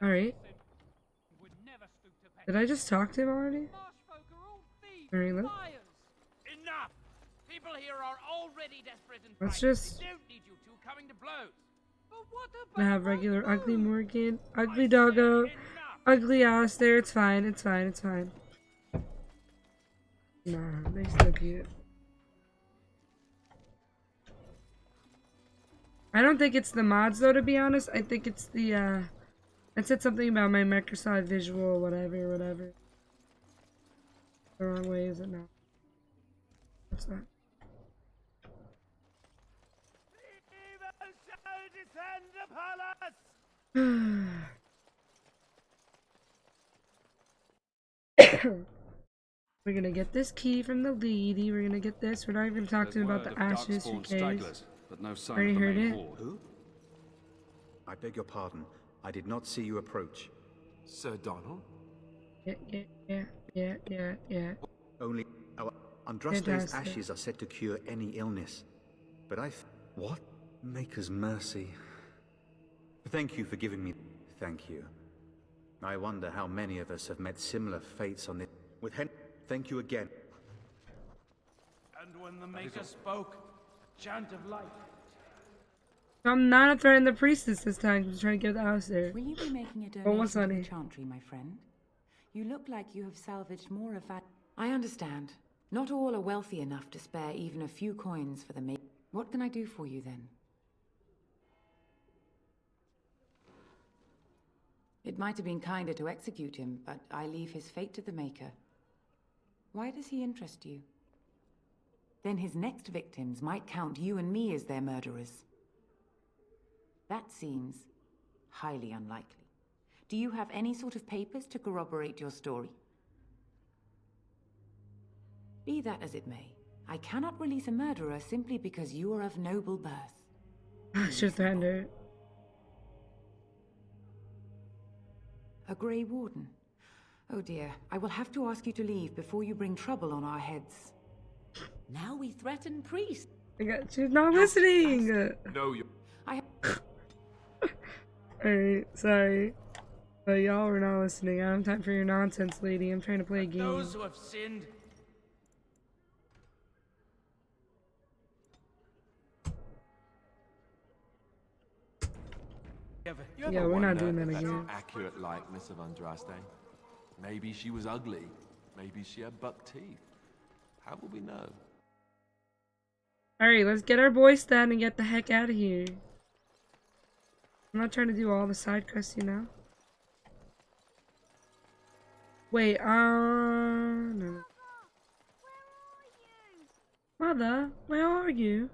Alright. Did I just talk to him already? Alright, look. Enough! People here are already desperate and Let's frightened. just They don't need you two coming to blows. But what I have regular ugly Morgan, ugly doggo, ugly Alistair. It's fine, it's fine, it's fine. Nah, they're still cute. I don't think it's the mods though, to be honest. I think it's the I said something about my Microsoft visual, whatever. The wrong way, is it not? What's that? We're gonna get this key from the lady. We're gonna get this. We're not even talking to him about the ashes. Who cares? But no sign Already of the heard main it. horde. Who? I beg your pardon. I did not see you approach. Sir Donald? Yeah. Only our Andraste's Fantastic. ashes are said to cure any illness. But what? Maker's mercy. Thank you for giving me... Thank you. I wonder how many of us have met similar fates on this... With thank you again. And when the Maker spoke, a chant of light. I'm not threatening the priestess this time. I'm trying to get the house there. Will you be making a Oh, what's donation to the funny? chantry, my friend? You look like you have salvaged more of that. I understand. Not all are wealthy enough to spare even a few coins for the Maker. What can I do for you then? It might have been kinder to execute him, but I leave his fate to the Maker. Why does he interest you? Then his next victims might count you and me as their murderers. That seems highly unlikely. Do you have any sort of papers to corroborate your story? Be that as it may, I cannot release a murderer simply because you are of noble birth. I should threaten her. A Grey Warden. Oh dear, I will have to ask you to leave before you bring trouble on our heads. Now we threaten priests. She's not listening. No, you. Alright, sorry. But y'all were not listening. I don't have time for your nonsense, lady. I'm trying to play a game. Those who have sinned. Yeah, we're not doing that That's again. an accurate likeness of Andraste. Maybe she was ugly. Maybe she had buck teeth. How will we know? Alright, let's get our boy stat and get the heck out of here. I'm not trying to do all the side quests, you know? Wait, no. Mother, where are you?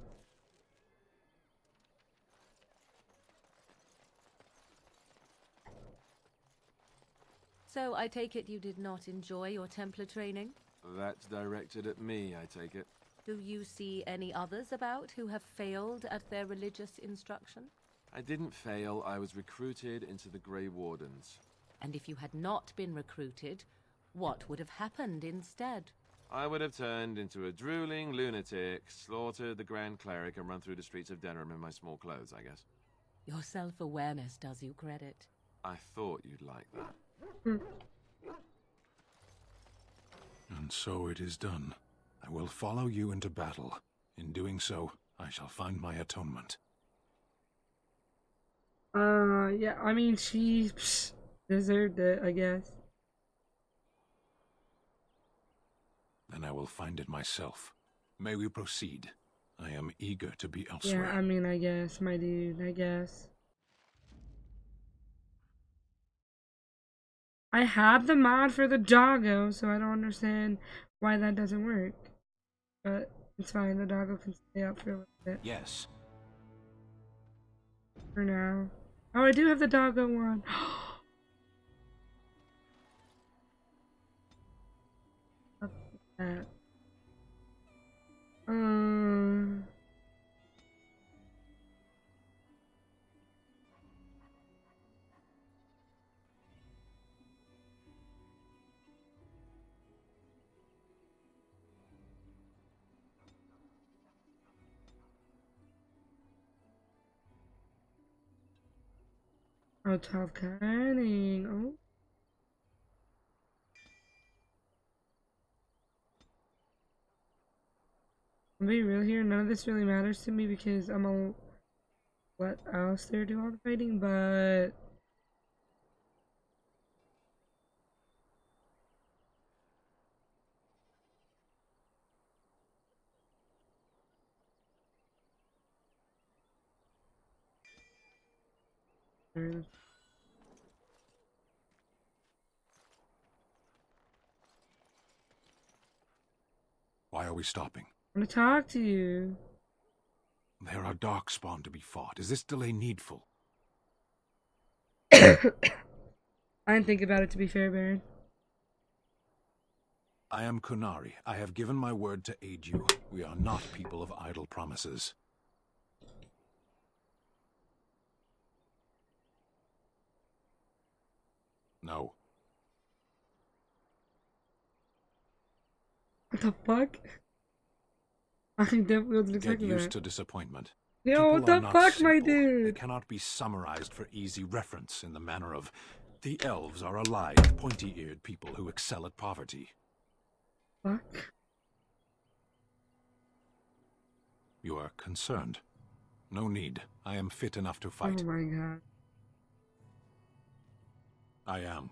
So I take it you did not enjoy your Templar training? That's directed at me, I take it. Do you see any others about who have failed at their religious instruction? I didn't fail. I was recruited into the Grey Wardens. And if you had not been recruited, what would have happened instead? I would have turned into a drooling lunatic, slaughtered the Grand Cleric, and run through the streets of Denham in my small clothes, I guess. Your self-awareness does you credit. I thought you'd like that. And so it is done. I will follow you into battle. In doing so, I shall find my atonement. Yeah, I mean, she deserved it, I guess. Then I will find it myself. May we proceed? I am eager to be elsewhere. Yeah, I mean, I guess, my dude, I guess. I have the mod for the doggo, so I don't understand why that doesn't work. But it's fine, the doggo can stay up for a little bit. Yes. For now. Oh, I do have the doggo one. that. Oh, tough canning. Oh. I'm being real here. None of this really matters to me because I'm gonna let Alistair do all the fighting, but Why are we stopping? I'm gonna talk to you. There are darkspawn to be fought. Is this delay needful? I didn't think about it, to be fair, Baron. I am Kunari. I have given my word to aid you. We are not people of idle promises. No. What the fuck? I definitely wasn't Get expecting used that. to disappointment. Yo, People what the are not fuck, my simple. They dude? cannot be summarized for easy reference in the manner of, the elves are a lithe, pointy-eared people who excel at poverty. Fuck. You are concerned. No need. I am fit enough to fight. Oh my god. I am.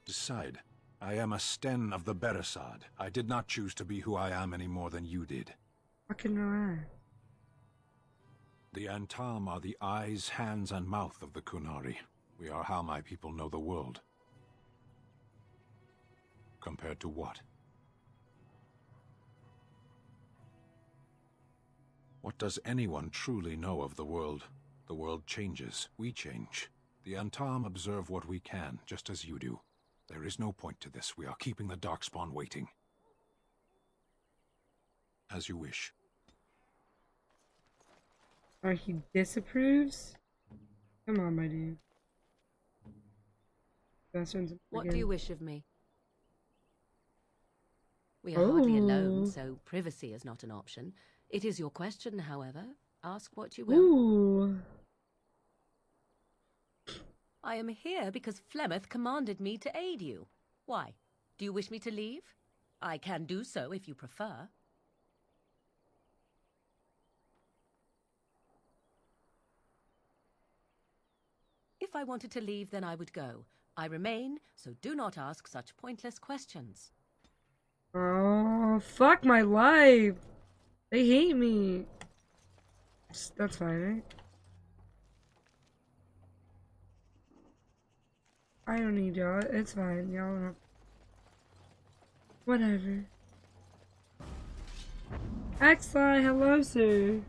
Decide. I am a Sten of the Beresad. I did not choose to be who I am any more than you did. Fucking right. The Antam are the eyes, hands, and mouth of the Kunari. We are how my people know the world. Compared to what? What does anyone truly know of the world? The world changes. We change. The Antam observe what we can, just as you do. There is no point to this. We are keeping the Darkspawn waiting. As you wish. He disapproves? Come on, my dude. What do you wish of me? We are hardly alone, so privacy is not an option. It is your question, however. Ask what you will. Ooh. I am here because Flemeth commanded me to aid you. Why? Do you wish me to leave? I can do so if you prefer. If I wanted to leave, then I would go. I remain, so do not ask such pointless questions. Oh, fuck my life. They hate me. That's fine, right? I don't need y'all. It's fine. Y'all don't. Whatever. Axli, hello, sir.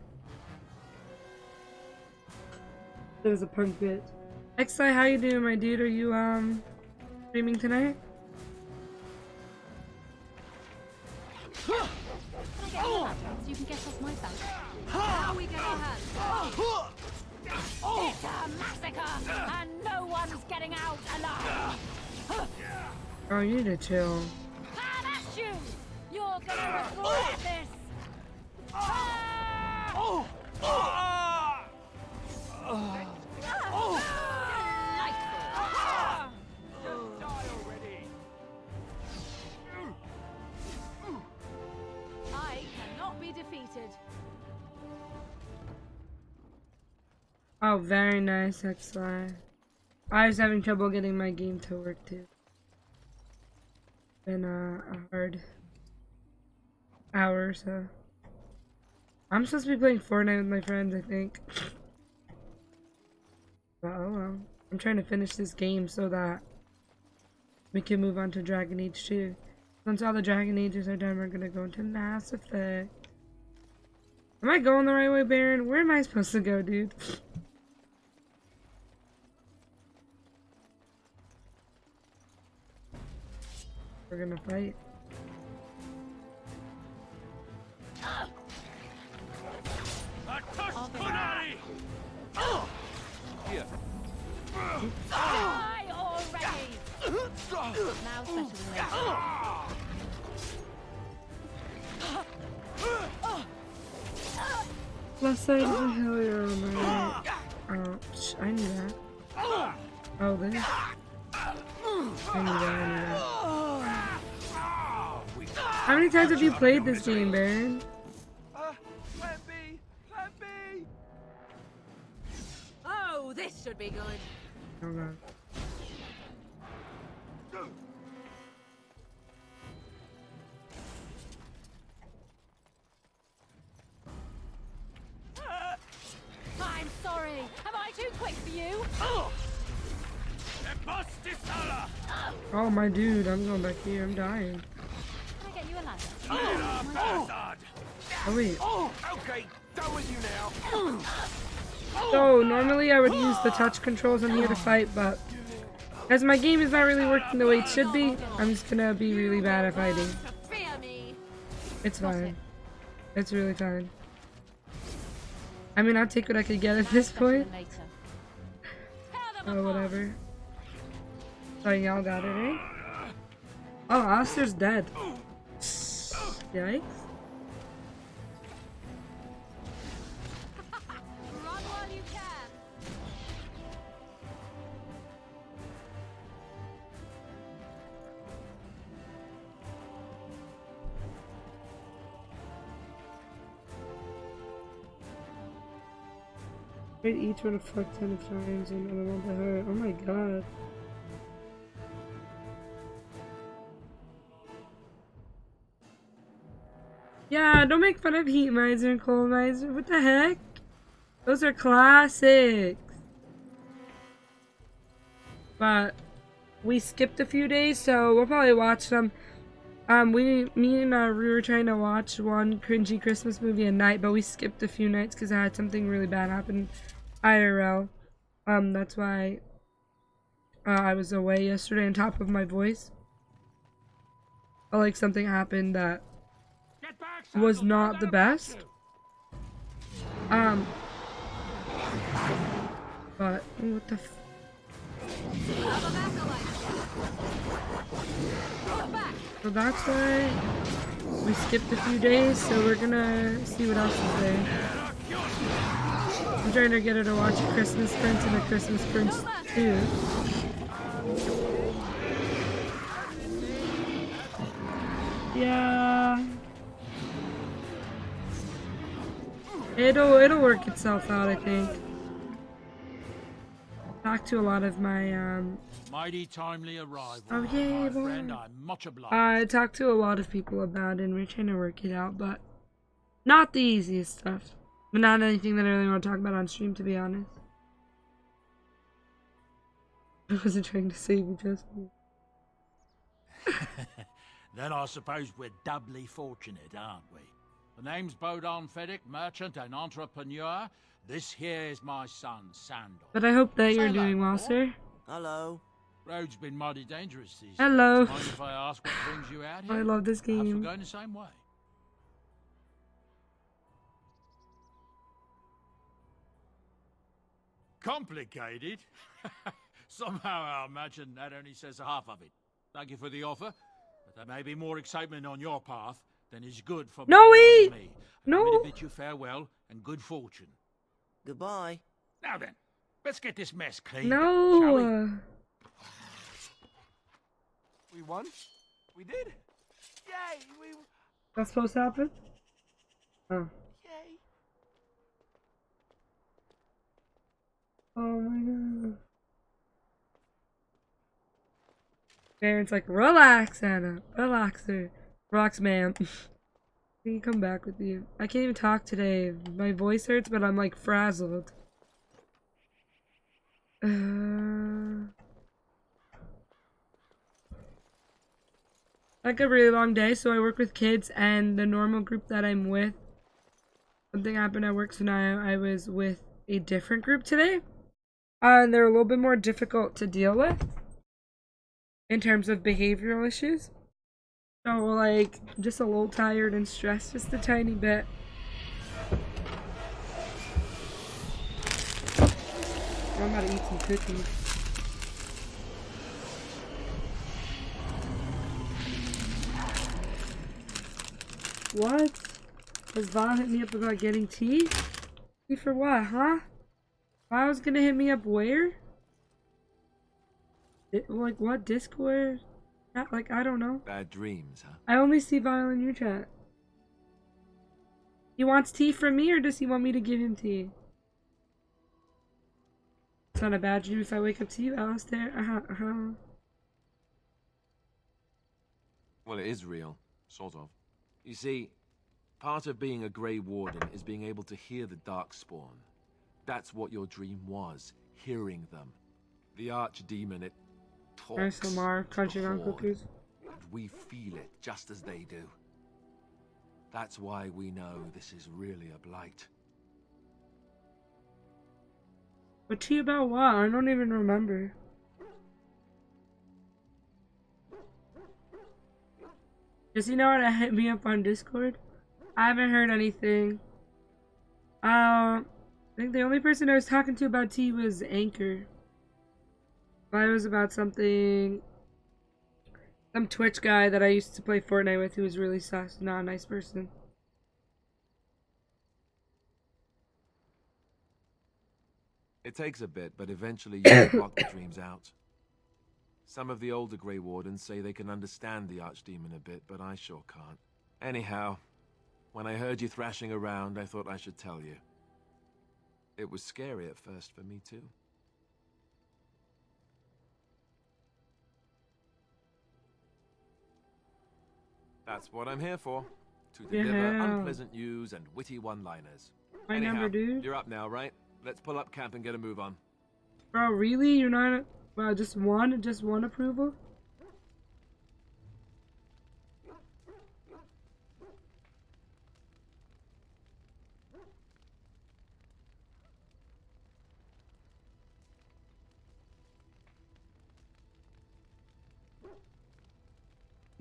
That was a punk bitch. Axli, how you doing, my dude? Are you, streaming tonight? So you can get off my back. How we get our hands? It's a massacre, and no one's getting out alive. Oh, you need to chill. Ah, that's you. You're gonna regret this. Just die already. I cannot be defeated. Oh, very nice, Axli. I was having trouble getting my game to work too. Been a hard hour or so. I'm supposed to be playing Fortnite with my friends, I think. But oh well. I'm trying to finish this game so that we can move on to Dragon Age 2. Once all the Dragon Ages are done, we're gonna go into Mass Effect. Am I going the right way, Baron? Where am I supposed to go, dude? We're gonna fight. Here. Die already! Now's better than later. Left side of the hill, you're on the right. Ouch, I knew that. Oh, this. I knew that. How many times have you played this game, Baron? Plan B! Plan B! Oh, this should be good. Oh god. I'm sorry. Am I too quick for you? Oh my dude, I'm going back here. I'm dying. Can I get you a ladder? Oh wait. Okay, done with you now. So normally I would use the touch controls on here to fight, but as my game is not really working the way it should be, I'm just gonna be really bad at fighting. Fear me. It's fine. It's really fine. I mean, I'll take what I could get at this point. Oh, whatever. So y'all got it, eh? Oh, Alistair's dead. Yikes. Run while you can. Wait, each would have fucked 10 times and another one by her. Oh my god. Yeah, don't make fun of Heat Miser and Cold Miser. What the heck? Those are classics. But we skipped a few days, so we'll probably watch them. Me and we were trying to watch one cringy Christmas movie a night, but we skipped a few nights because I had something really bad happen IRL. That's why I was away yesterday on top of my voice. Like something happened that was not the best. But what the f— so that's why we skipped a few days, so we're gonna see what else is there. I'm trying to get her to watch a Christmas Prince and a Christmas Prince 2. Yeah. It'll work itself out, I think. Talked to a lot of my Mighty timely arrival. oh yeah, boy. Friend, I'm much obliged. I talked to a lot of people about it and we're trying to work it out, but not the easiest stuff. But not anything that I really want to talk about on stream, to be honest. I wasn't trying to save you, just me. Then I suppose we're doubly fortunate, aren't we? The name's Bodon Feddick, merchant and entrepreneur. This here is my son, Sandor. But I hope that you're Say doing hello, well, boy. sir. Hello. Road's been mighty dangerous these days. Hello. Mind if I ask what brings you out here? I love this Perhaps we're game. going the same way. Complicated? Somehow I imagine that only says half of it. Thank you for the offer, but there may be more excitement on your path than is good for No, me. no. Let me bid you farewell and good fortune. Goodbye. Now then, let's get this mess cleaned up, No. shall we? We won? We did? Yay! We... That's supposed to happen? Oh. Yay! Oh my god. Parents like, relax, Anna. Relax her. Relax, ma'am. I can come back with you. I can't even talk today. My voice hurts, but I'm like frazzled. Like a really long day, so I work with kids and the normal group that I'm with. Something happened at work, so now I was with a different group today. And they're a little bit more difficult to deal with in terms of behavioral issues. So, like, just a little tired and stressed, just a tiny bit. I'm about to eat some cookies. What? Does Vaughn hit me up about getting tea? Tea for what, huh? Vaughn gonna hit me up where? Like, what? Discord? Like, I don't know. Bad dreams, huh? I only see Vile in your chat. He wants tea from me, or does he want me to give him tea? It's not a bad dream if I wake up to you, Alistair. Well, it is real. Sort of. You see, part of being a Grey Warden is being able to hear the Darkspawn. That's what your dream was, hearing them. The Archdemon, it talks to ASMR, crunching the on Horde, cookies. and we feel it just as they do. That's why we know this is really a blight. But tea about what? I don't even remember. Does he know how to hit me up on Discord? I haven't heard anything. I think the only person I was talking to about tea was Anchor. But it was about something... Some Twitch guy that I used to play Fortnite with who was really sus, not a nice person. It takes a bit, but eventually you can block the dreams out. Some of the older Grey Wardens say they can understand the Archdemon a bit, but I sure can't. Anyhow, when I heard you thrashing around, I thought I should tell you. It was scary at first for me too. That's what I'm here for. To deliver unpleasant news and witty one-liners. My number, dude. You're up now, right? Let's pull up camp and get a move on. Bro, really? You're not... Well, just one approval?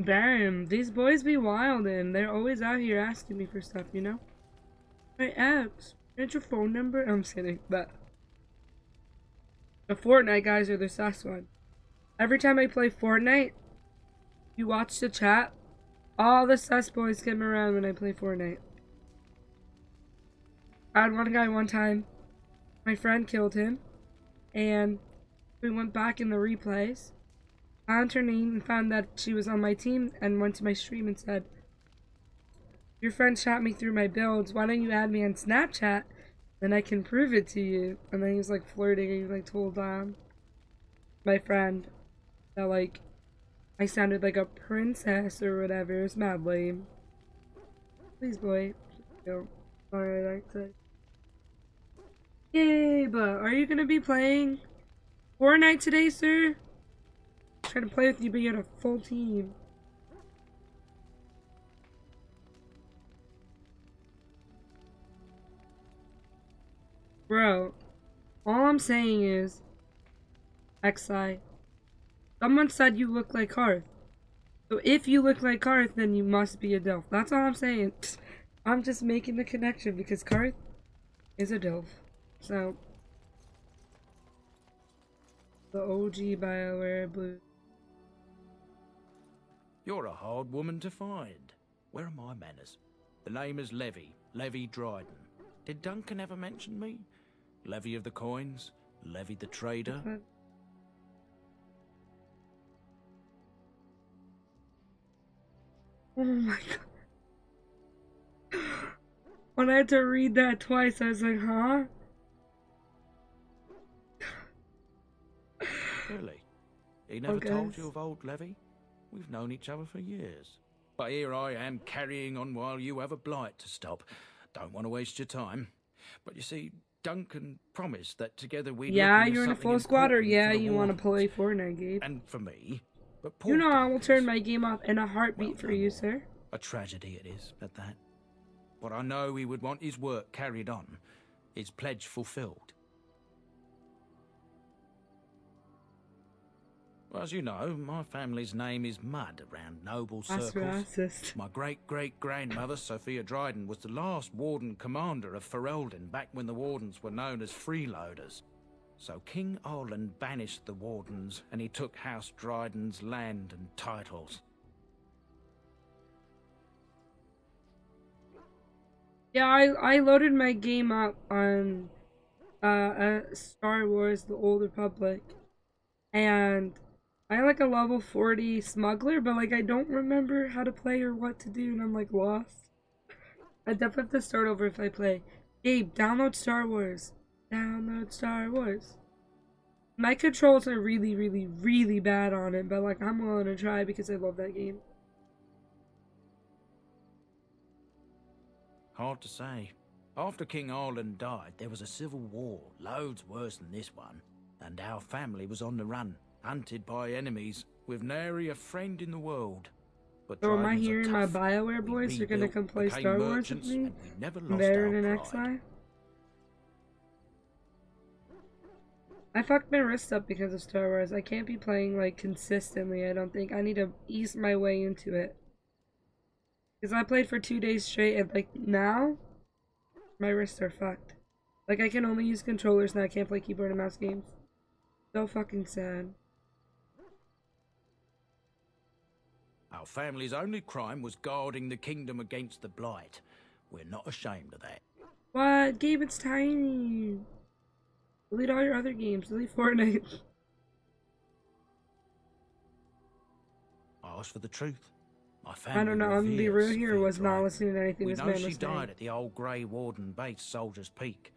Damn, these boys be wildin'. They're always out here asking me for stuff, you know? Hey, Abs, get your phone number? I'm just kidding, but... The Fortnite guys are the sus one. Every time I play Fortnite, you watch the chat, all the sus boys come around when I play Fortnite. I had one guy one time, my friend killed him, and we went back in the replays, found her name and found that she was on my team, and went to my stream and said, your friend shot me through my builds, why don't you add me on Snapchat, and I can prove it to you. And then he was like flirting, and he like told my friend that like I sounded like a princess or whatever. It was mad lame. Please, boy. Alright, I said. Yay, but are you gonna be playing Fortnite today, sir? I'm trying to play with you, but you had a full team. Bro, all I'm saying is, XI, someone said you look like Karth. So if you look like Karth, then you must be a DILF. That's all I'm saying. I'm just making the connection because Karth is a DILF. So, the OG BioWare blue. You're a hard woman to find. Where are my manners? The name is Levy Dryden. Did Duncan ever mention me? Levy of the coins? Levy the trader? Oh my god. When I had to read that twice, I was like, huh? Really? He never told you of old Levy? We've known each other for years. But here I am carrying on while you have a blight to stop. Don't want to waste your time. But you see, Duncan promised that together we'd Yeah, look you're in a full squad, or yeah, you want to play Fortnite, Gabe. And for me. But you know I will turn my game off in a heartbeat for you, sir. A tragedy it is, at that. But I know he would want his work carried on, his pledge fulfilled. As you know, my family's name is mud around noble That's circles. racist. My great-great-grandmother, Sophia Dryden, was the last warden commander of Ferelden back when the wardens were known as freeloaders. So King Olin banished the wardens, and he took House Dryden's land and titles. Yeah, I loaded my game up on Star Wars: The Old Republic, and I had like a level 40 smuggler, but like I don't remember how to play or what to do, and I'm like lost. I definitely have to start over if I play. Gabe, download Star Wars. Download Star Wars. My controls are really, really, really bad on it, but like I'm willing to try because I love that game. Hard to say. After King Arlen died, there was a civil war, loads worse than this one, and our family was on the run, hunted by enemies, with nary a friend in the world. But So am I Dryden's are hearing my tough. BioWare We boys are gonna rebuilt, come play became Star Wars with merchants, me? and we never lost Baron our and pride. XI? I fucked my wrist up because of Star Wars. I can't be playing like consistently, I don't think. I need to ease my way into it. Because I played for 2 days straight and like now, my wrists are fucked. Like I can only use controllers now, I can't play keyboard and mouse games. So fucking sad. Our family's only crime was guarding the kingdom against the Blight. We're not ashamed of that. What? Gabe, it's tiny. Delete all your other games. Delete Fortnite. I asked for the truth. My family I don't know, I'm gonna be real reveres here, Sophia was not Dryden. listening to anything We this know man she was saying. died at the old Grey Warden base, Soldier's Peak.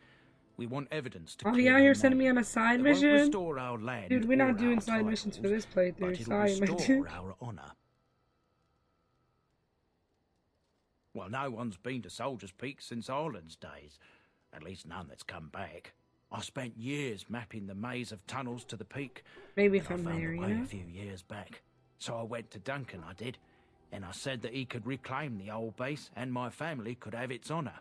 We want evidence to Oh, clear you out her here sending name. me on a side It mission? won't restore our land Dude, we're or not doing our side missions for titles, this playthrough. but it'll Sorry, my dude. restore our honour. Well, no one's been to Soldier's Peak since Ireland's days. At least none that's come back. I spent years mapping the maze of tunnels to the peak. Maybe and from I found there, the you way know? a few years back. So I went to Duncan, I did. And I said that he could reclaim the old base and my family could have its honour.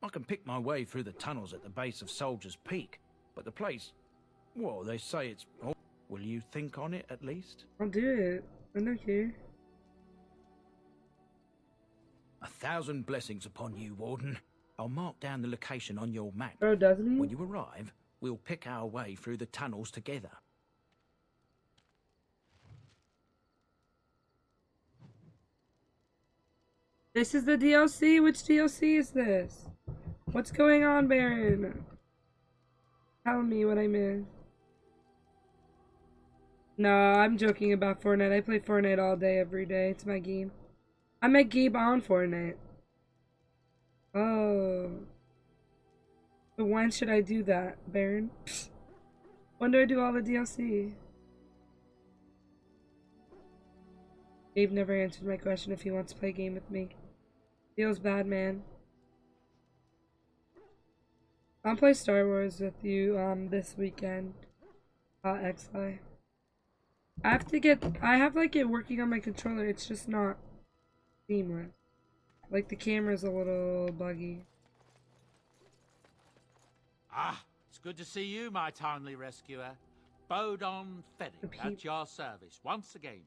I can pick my way through the tunnels at the base of Soldier's Peak, but the place, well, they say it's... Oh, will you think on it at least? I'll do it. I don't care. 1,000 blessings upon you, Warden. I'll mark down the location on your map. Oh, doesn't he? When you arrive, we'll pick our way through the tunnels together. This is the DLC? Which DLC is this? What's going on, Baron? Tell me what I missed. No, I'm joking about Fortnite. I play Fortnite all day, every day. It's my game. I met Gabe on Fortnite. Oh. So when should I do that, Baron? When do I do all the DLC? Gabe never answered my question if he wants to play a game with me. Feels bad, man. I'll play Star Wars with you this weekend. XI. I have like it working on my controller, it's just not seamless. Like the camera's a little buggy. Ah, it's good to see you, my timely rescuer. Bodon Fennick, at your service, once again.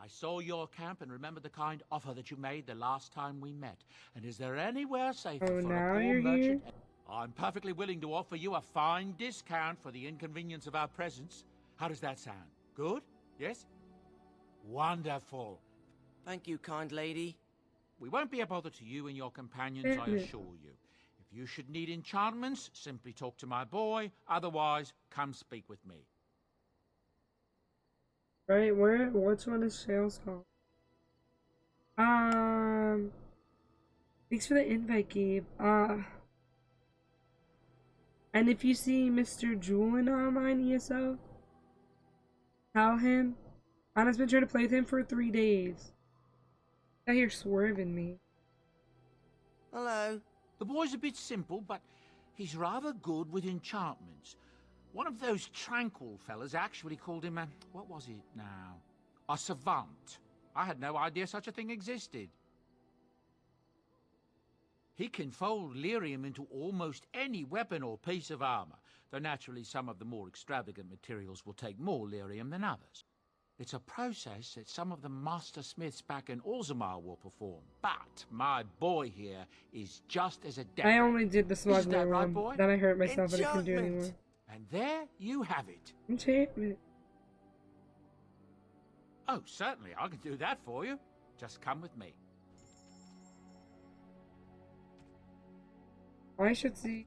I saw your camp and remember the kind offer that you made the last time we met. And is there anywhere safer for now a poor you're merchant? I'm perfectly willing to offer you a fine discount for the inconvenience of our presence. How does that sound? Good? Yes? Wonderful. Thank you, kind lady. We won't be a bother to you and your companions, I assure you. If you should need enchantments, simply talk to my boy. Otherwise, come speak with me. Right, which one is sales called? Thanks for the invite, Gabe. And if you see Mr. Julin online, ESO, tell him. Anna's been trying to play with him for 3 days. Out here swerving me. Hello. The boy's a bit simple, but he's rather good with enchantments. One of those tranquil fellas actually called him a... what was it now? A savant. I had no idea such a thing existed. He can fold lyrium into almost any weapon or piece of armor, though naturally some of the more extravagant materials will take more lyrium than others. It's a process that some of the master smiths back in Orzammar will perform, but my boy here is just as adept. I only did the Isn't smuggler that right, one. boy? Then I hurt myself and I couldn't do Enchantment. anymore. And there you have it. Enchantment. Oh, certainly, I can do that for you. Just come with me. I should see.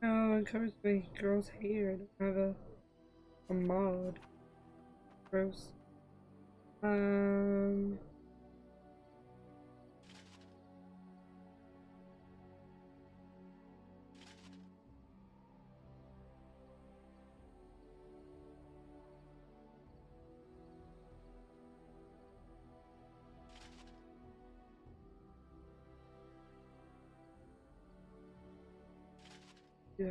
Oh, it covers my girl's hair. I don't have a mod. Gross. Yeah.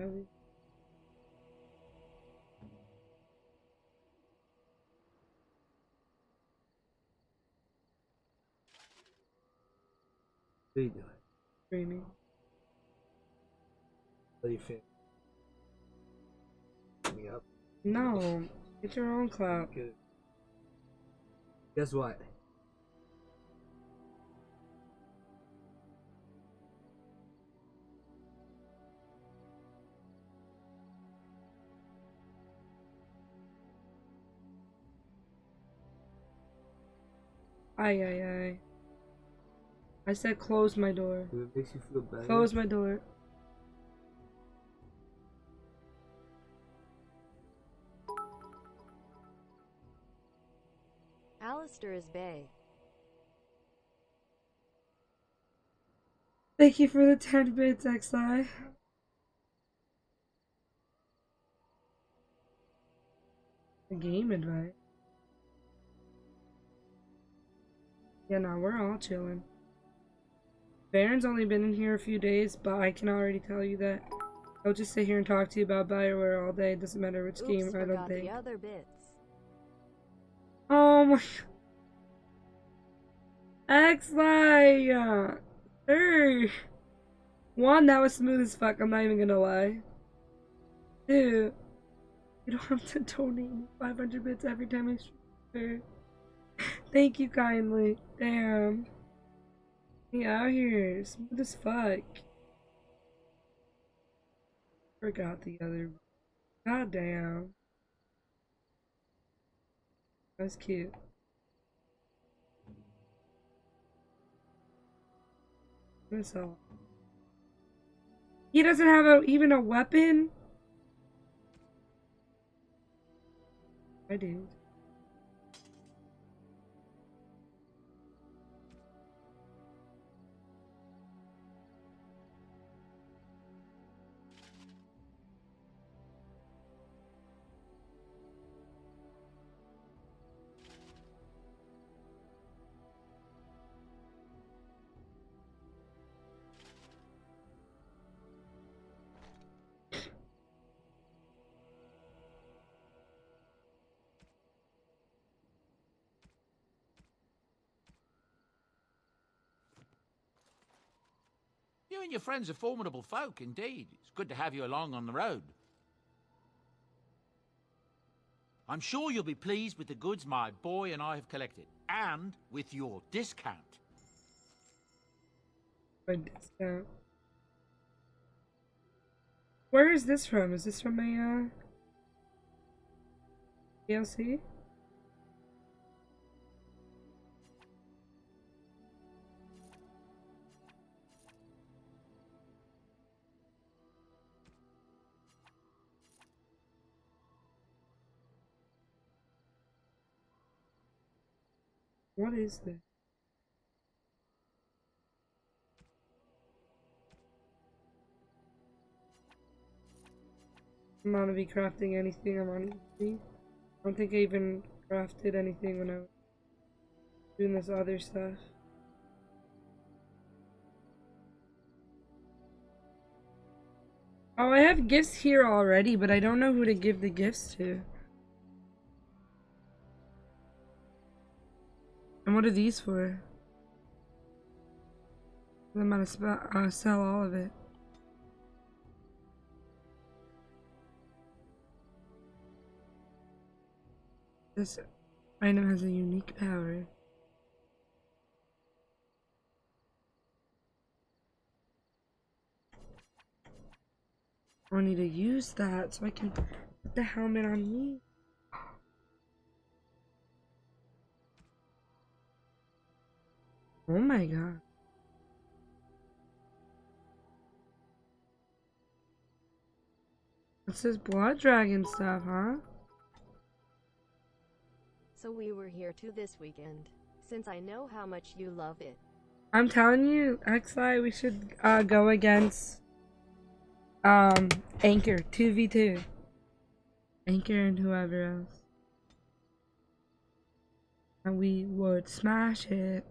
What are you doing? Streaming. How do you feel? Me up? No. Get your own clout. Good. Guess what? Aye, aye, aye. I said close my door. If it makes you feel better. Close my door. Alistair is bae. Thank you for the 10 bits, XI. Game advice. Yeah, no, we're all chilling. Baron's only been in here a few days, but I can already tell you that I'll just sit here and talk to you about Bioware all day. Doesn't matter which game, I don't Forgot think. the other bits. Oh my... XI! Third! One, that was smooth as fuck, I'm not even gonna lie. Two, you don't have to donate 500 bits every time I stream. Thank you kindly. Damn. He out here, smooth as fuck. Forgot the other. God damn. That's cute. That's all. He doesn't have even a weapon? I do. You and your friends are formidable folk, indeed. It's good to have you along on the road. I'm sure you'll be pleased with the goods my boy and I have collected, and with your discount. My discount. Where is this from? Is this from a DLC? What is this? I'm gonna be crafting anything. I don't think I even crafted anything when I was doing this other stuff. Oh, I have gifts here already, but I don't know who to give the gifts to. And what are these for? I'm gonna sell all of it. This item has a unique power. I need to use that so I can put the helmet on me. Oh my god. This is blood dragon stuff, huh? So we were here too this weekend, since I know how much you love it. I'm telling you, XI, we should go against Anchor 2v2. Anchor and whoever else. And we would smash it.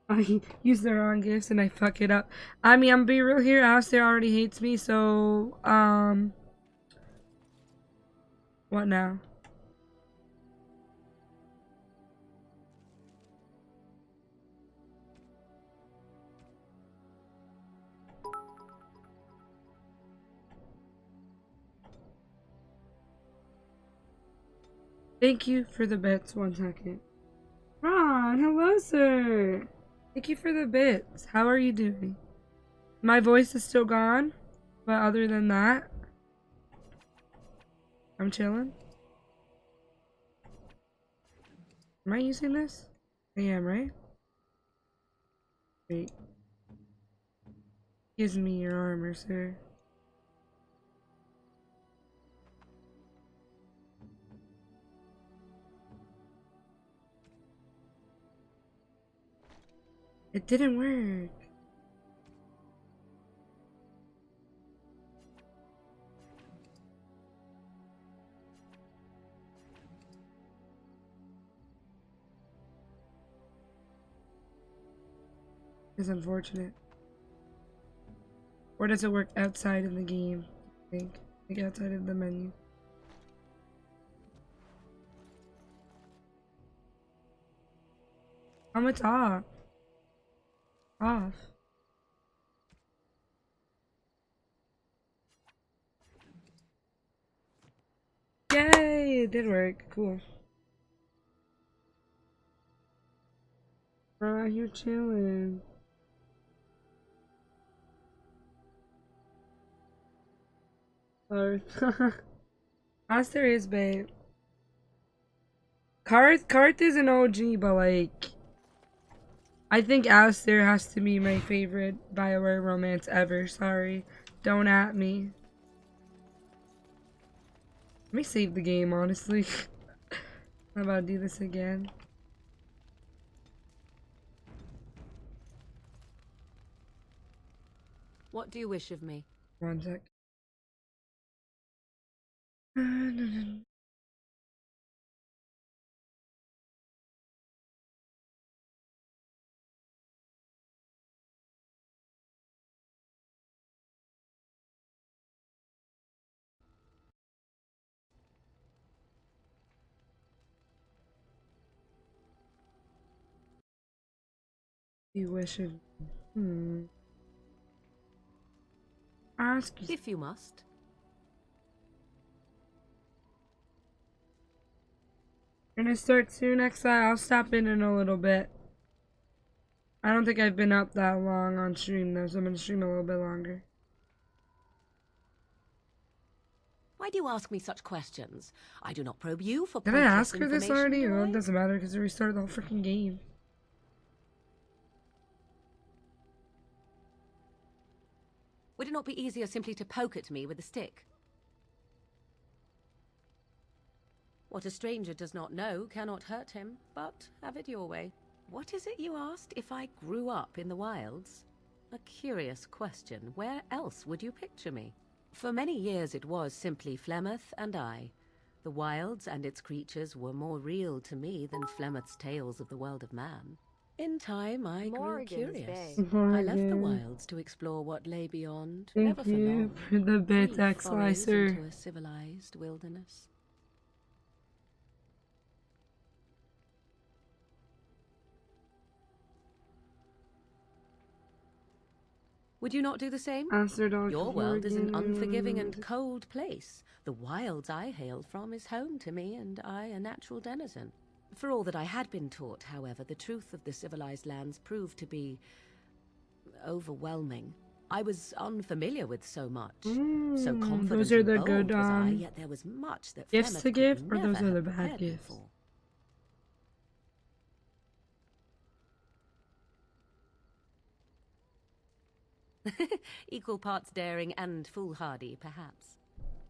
I use the wrong gifts and I fuck it up. I mean, I'm gonna be real here. Alistair already hates me, so what now? Thank you for the bits. 1 second. Ron, hello, sir. Thank you for the bits. How are you doing? My voice is still gone, but other than that, I'm chilling. Am I using this? I am, right? Wait. Give me your armor, sir. It didn't work. It's unfortunate. Or does it work outside of the game? I think. Like outside of the menu. How much off? Off. Yay! It did work. Cool. You're chilling. Aster is babe. Karth is an OG, but like, I think Alistair has to be my favorite BioWare romance ever. Sorry. Don't at me. Let me save the game, honestly. I'm about to do this again. What do you wish of me? 1 sec. You wish of ask you. If you must. Gonna start soon, XI. I'll stop in a little bit. I don't think I've been up that long on stream though, so I'm gonna stream a little bit longer. Why do you ask me such questions? I do not probe you for Did I pointless ask her this information, already? do Well, I? it doesn't matter because it restarted the whole freaking game. Would it not be easier simply to poke at me with a stick? What a stranger does not know cannot hurt him, but have it your way. What is it you asked if I grew up in the wilds? A curious question. Where else would you picture me? For many years it was simply Flemeth and I. The wilds and its creatures were more real to me than Flemeth's tales of the world of man. In time I grew Morgan's curious. Bay. I left the Morgan. wilds to explore what lay beyond, Thank never for you long. for the bit Brief X forays slicer. into a civilized wilderness. Would you not do the same? Your world is an unforgiving and cold place. The wilds I hail from is home to me, and I a natural denizen. For all that I had been taught, however, the truth of the civilized lands proved to be overwhelming. I was unfamiliar with so much, so confident those are and the bold good was I, yet there was much that gifts Flemeth to give, could or those never are the have bad prepared me gifts? for. Equal parts daring and foolhardy, perhaps.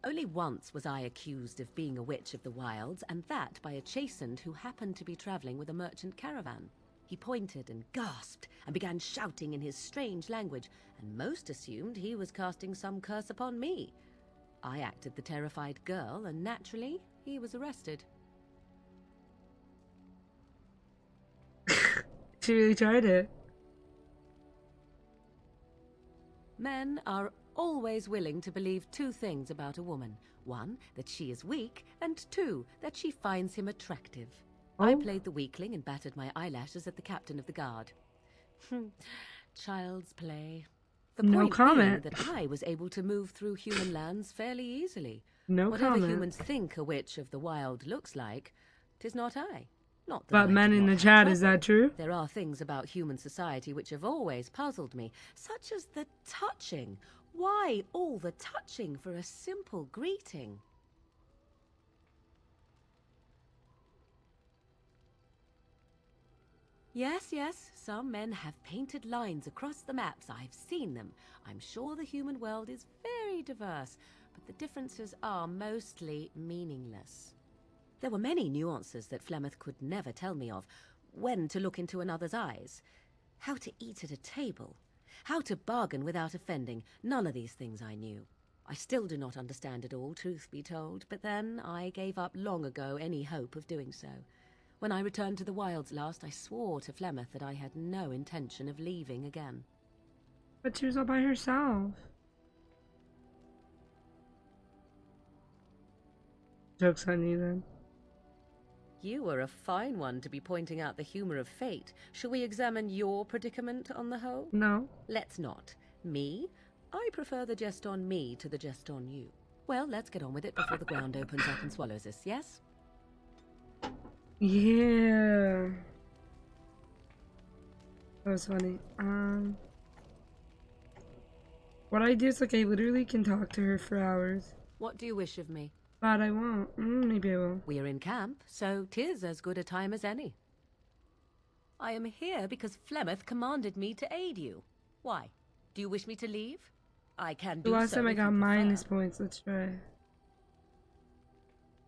Only once was I accused of being a witch of the wilds, and that by a chastened who happened to be traveling with a merchant caravan. He pointed and gasped and began shouting in his strange language, and most assumed he was casting some curse upon me. I acted the terrified girl, and naturally, he was arrested. She really tried it. Men are always willing to believe two things about a woman. One, that she is weak, and two, that she finds him attractive. I played the weakling and battered my eyelashes at the captain of the guard. Child's play. The No point comment. being that I was able to move through human lands fairly easily. No Whatever comment. humans think a witch of the wild looks like, 'tis not I. Not that But I men did in not the have chat, is trouble. that true? There are things about human society which have always puzzled me, such as the touching. Why all the touching for a simple greeting? Yes, yes, some men have painted lines across the maps. I've seen them. I'm sure the human world is very diverse, but the differences are mostly meaningless. There were many nuances that Flemeth could never tell me of. When to look into another's eyes, how to eat at a table, how to bargain without offending. None of these things I knew. I still do not understand it all, truth be told, but then I gave up long ago any hope of doing so. When I returned to the wilds last, I swore to Flemeth that I had no intention of leaving again. But she was all by herself. Joke's on you then. You were a fine one to be pointing out the humor of fate. Shall we examine your predicament on the whole? No. Let's not. Me? I prefer the jest on me to the jest on you. Well, let's get on with it before the ground opens up and swallows us, yes? Yeah. That was funny. What I do is like I literally can talk to her for hours. What do you wish of me? But I won't. Maybe I will. We are in camp, so 'tis as good a time as any. I am here because Flemeth commanded me to aid you. Why? Do you wish me to leave? I can do The last so time I if you got prefer. minus points. Let's try.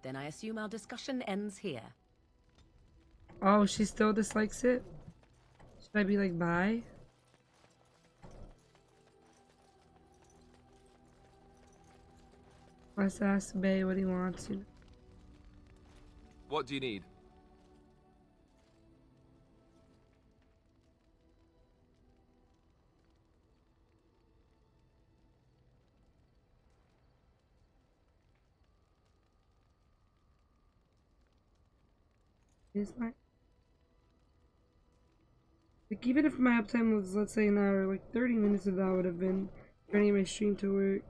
Then I assume our discussion ends here. Oh, she still dislikes it? Should I be like, bye? Let's ask Bay what he wants. You know. What do you need? Is my like even if my uptime was, let's say, an hour, like 30 minutes of that would have been turning my stream to work.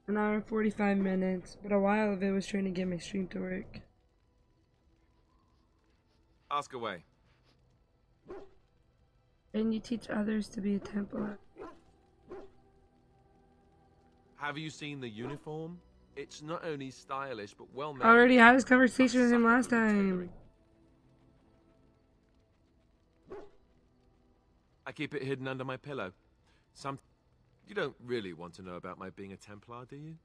An hour and 45 minutes, but a while of it was trying to get my stream to work. Ask away. And you teach others to be a Templar. Have you seen the uniform? It's not only stylish, but well made. I already had this conversation with him last time. I keep it hidden under my pillow. You don't really want to know about my being a Templar, do you?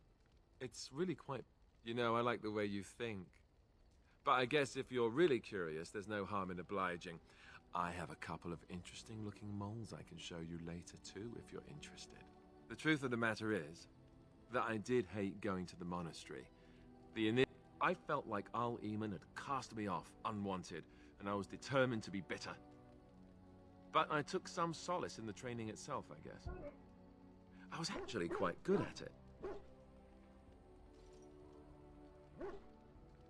It's really quite... You know, I like the way you think. But I guess if you're really curious, there's no harm in obliging. I have a couple of interesting-looking moles I can show you later, too, if you're interested. The truth of the matter is that I did hate going to the monastery. I felt like Al-Eman had cast me off, unwanted, and I was determined to be bitter. But I took some solace in the training itself, I guess. I was actually quite good at it.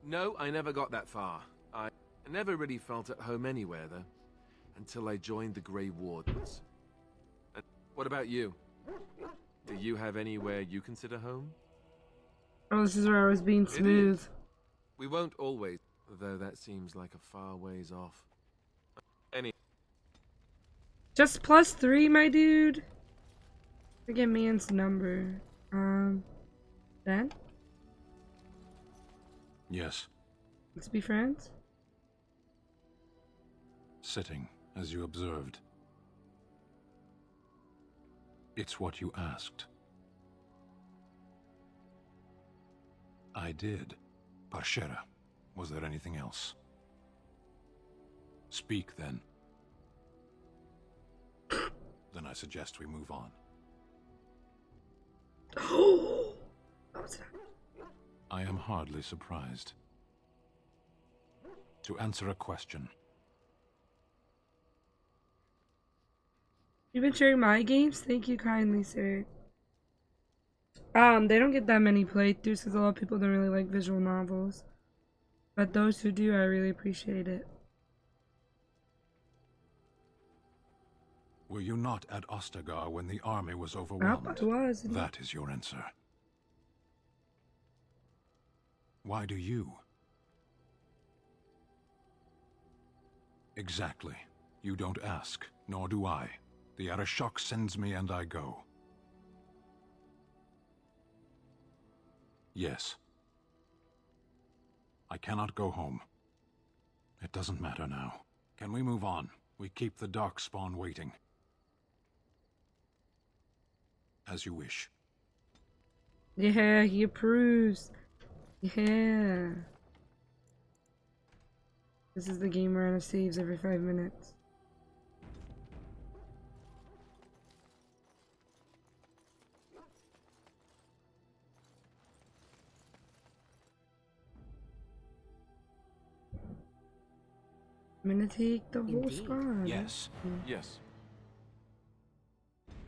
No, I never got that far. I never really felt at home anywhere, though, until I joined the Grey Wardens. And what about you? Do you have anywhere you consider home? Oh, this is where I was being smooth. We won't always, though that seems like a far ways off. Just +3, my dude. Forget man's number. Ben? Yes. Let's be friends. Sitting, as you observed. It's what you asked. I did. Parshera. Was there anything else? Speak, then. Then I suggest we move on. I am hardly surprised. To answer a question. You've been sharing my games? Thank you kindly, sir. They don't get that many playthroughs because a lot of people don't really like visual novels. But those who do, I really appreciate it. Were you not at Ostagar when the army was overwhelmed? I was. That is your answer. Why do you? Exactly. You don't ask, nor do I. The Arashok sends me and I go. Yes. I cannot go home. It doesn't matter now. Can we move on? We keep the Darkspawn waiting. As you wish. Yeah, he approves. Yeah. This is the game where Anna saves every 5 minutes. I'm gonna take the whole squad. Yes. Yes.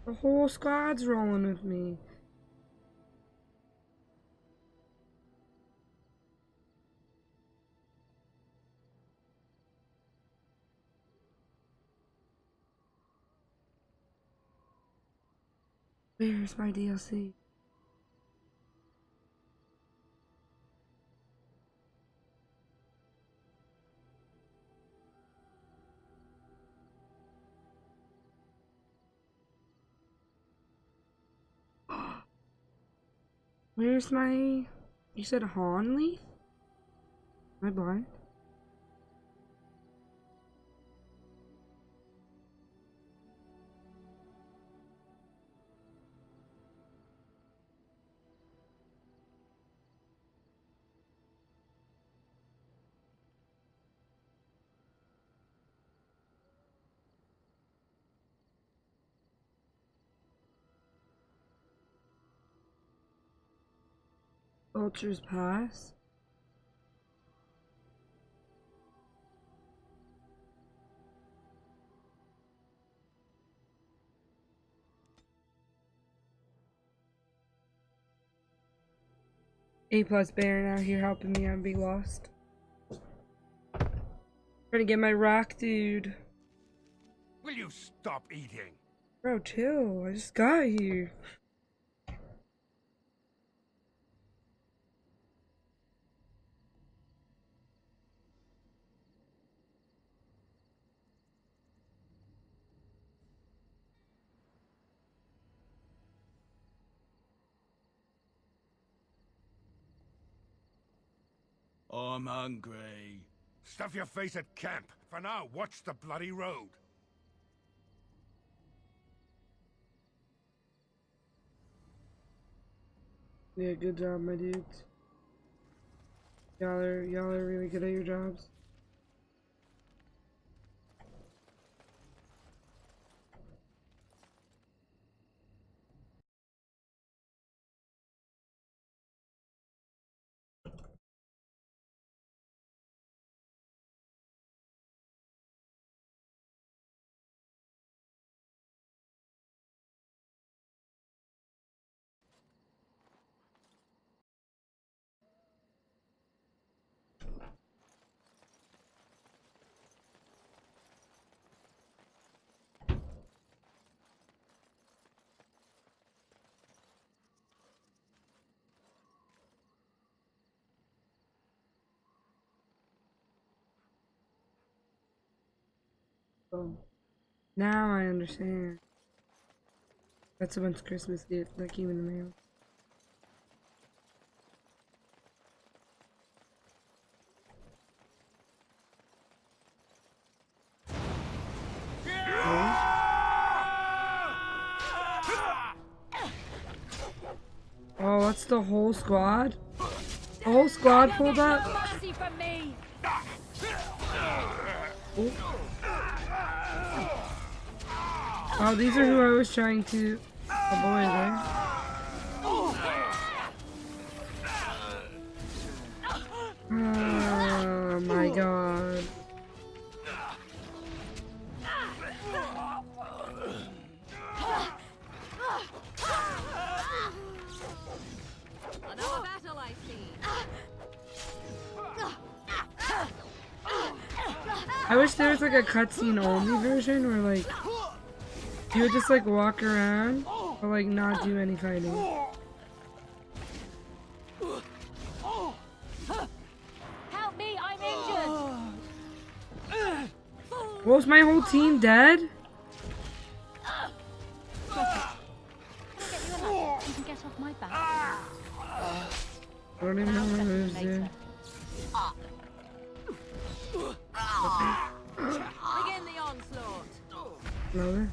The whole squad's rolling with me. Where's my DLC? Where's my... You said Honley? Am I blind? Vulture's Pass. A+ Baron out here helping me on Be Lost. Trying to get my rock, dude. Will you stop eating? Bro, chill. I just got here. I'm hungry. Stuff your face at camp. For now, watch the bloody road. Yeah, good job, my dudes. Y'all are really good at your jobs. Oh, now I understand. That's a bunch of Christmas gifts that came in the mail. Oh, that's the whole squad? The whole squad pulled up? Mercy from me. Oh. Oh, these are who I was trying to avoid, right? Oh my god. Another battle I see. I wish there was like a cutscene only version where like you would just like walk around but like not do any fighting. Help me, I'm injured. Was my whole team dead? Get you a ladder. You can get off my back. I don't even know what moves do. Begin the onslaught. Know this?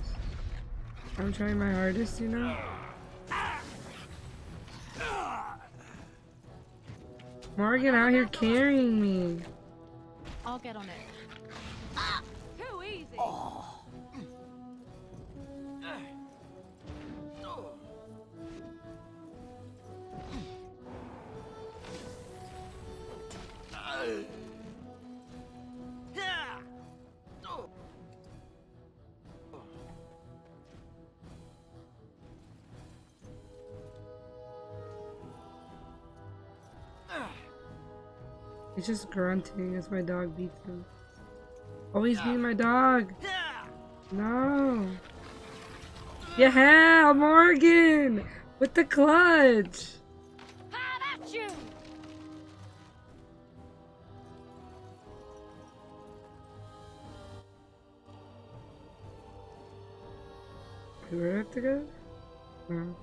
I'm trying my hardest, you know? Morgan out here carrying me. I'll get on it. Too easy. He's just grunting as my dog beats him. Oh, he's beating my dog. No. Yeah, Morgan! With the clutch! Hard at you. Where do I have to go? No.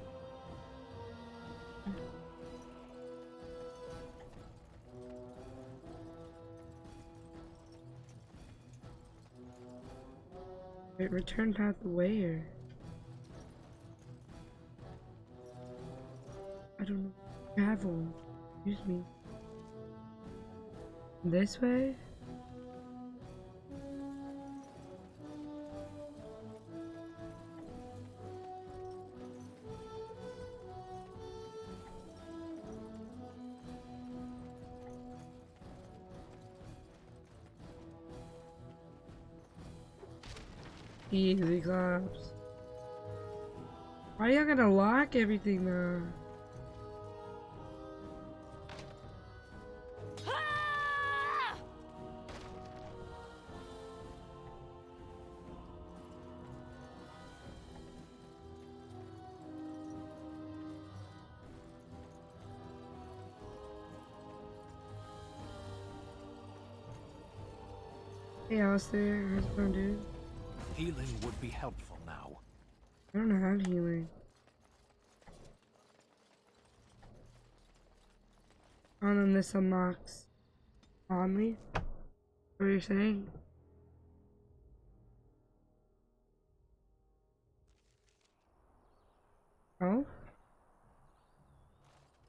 Wait, return path where? I don't know. Travel. Excuse me. This way? Easy claps. Why y'all gonna lock everything though? Hey Alistair, how's it going, dude? Healing would be helpful now. I don't know how to healing. And then this unlocks only. What are you saying? Oh?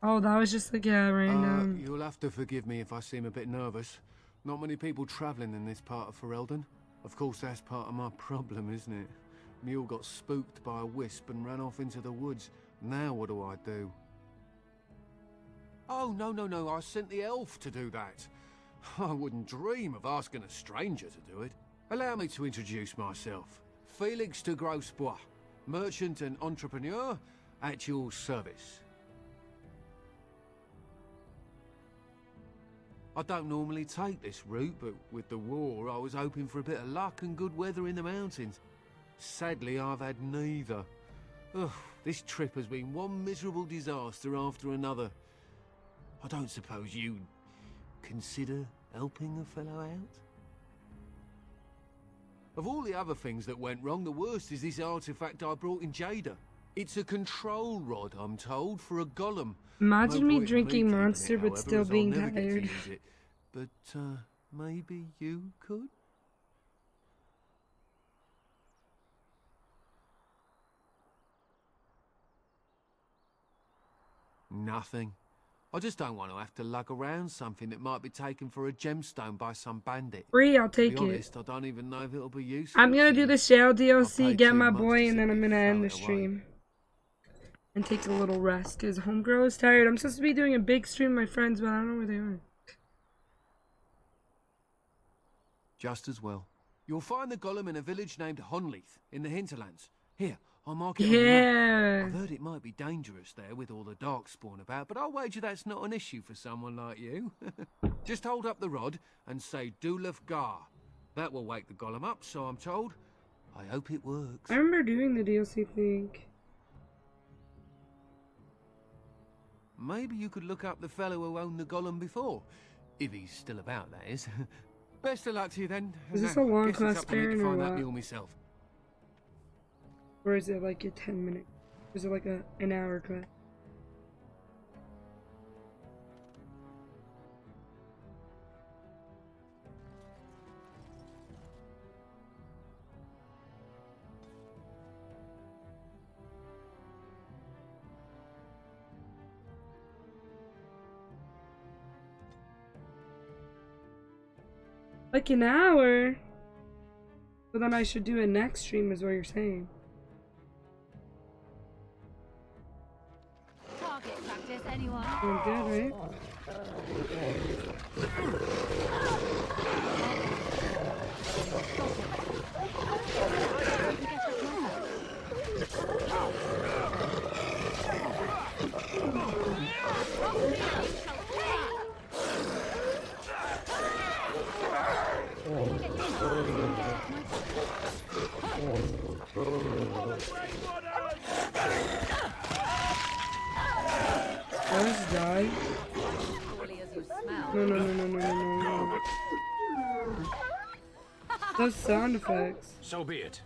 Oh, that was just like a random. You'll have to forgive me if I seem a bit nervous. Not many people travelling in this part of Ferelden. Of course, that's part of my problem, isn't it? Mule got spooked by a wisp and ran off into the woods. Now what do I do? Oh, no, I sent the elf to do that. I wouldn't dream of asking a stranger to do it. Allow me to introduce myself. Felix de Grosbois, merchant and entrepreneur at your service. I don't normally take this route, but with the war, I was hoping for a bit of luck and good weather in the mountains. Sadly, I've had neither. Ugh, this trip has been one miserable disaster after another. I don't suppose you'd consider helping a fellow out? Of all the other things that went wrong, the worst is this artifact I brought in Jada. It's a control rod, I'm told, for a golem. Imagine me point in drinking keeping it, Monster but however, still as I'll being never get to tired. use it. But, maybe you could? Nothing. I just don't want to have to lug around something that might be taken for a gemstone by some bandit. Free, I'll To be take honest, it. I don't even know if it'll be useful. I'm gonna do the Shale DLC, paid get too my much boy, to and then I'm simply gonna end throw the it away. stream. And take a little rest, because Homegirl is tired. I'm supposed to be doing a big stream with my friends, but I don't know where they are. Just as well. You'll find the golem in a village named Honleith, in the hinterlands. Here, I'll mark it on the map. Yeah. I've heard it might be dangerous there with all the darkspawn about, but I'll wager that's not an issue for someone like you. Just hold up the rod and say Dulaf Gar. That will wake the golem up, so I'm told. I hope it works. I remember doing the DLC thing. Maybe you could look up the fellow who owned the golem before. If he's still about, that is. Best of luck to you then. Is this Now, a long guess it's class up to me to turn or find that what? mule myself. Or is it like a 10-minute? Is it like an hour class? Like an hour? So then I should do it next stream is what you're saying. Target practice, anyone? Doing good, right? I just died. No. Those sound effects. So be it.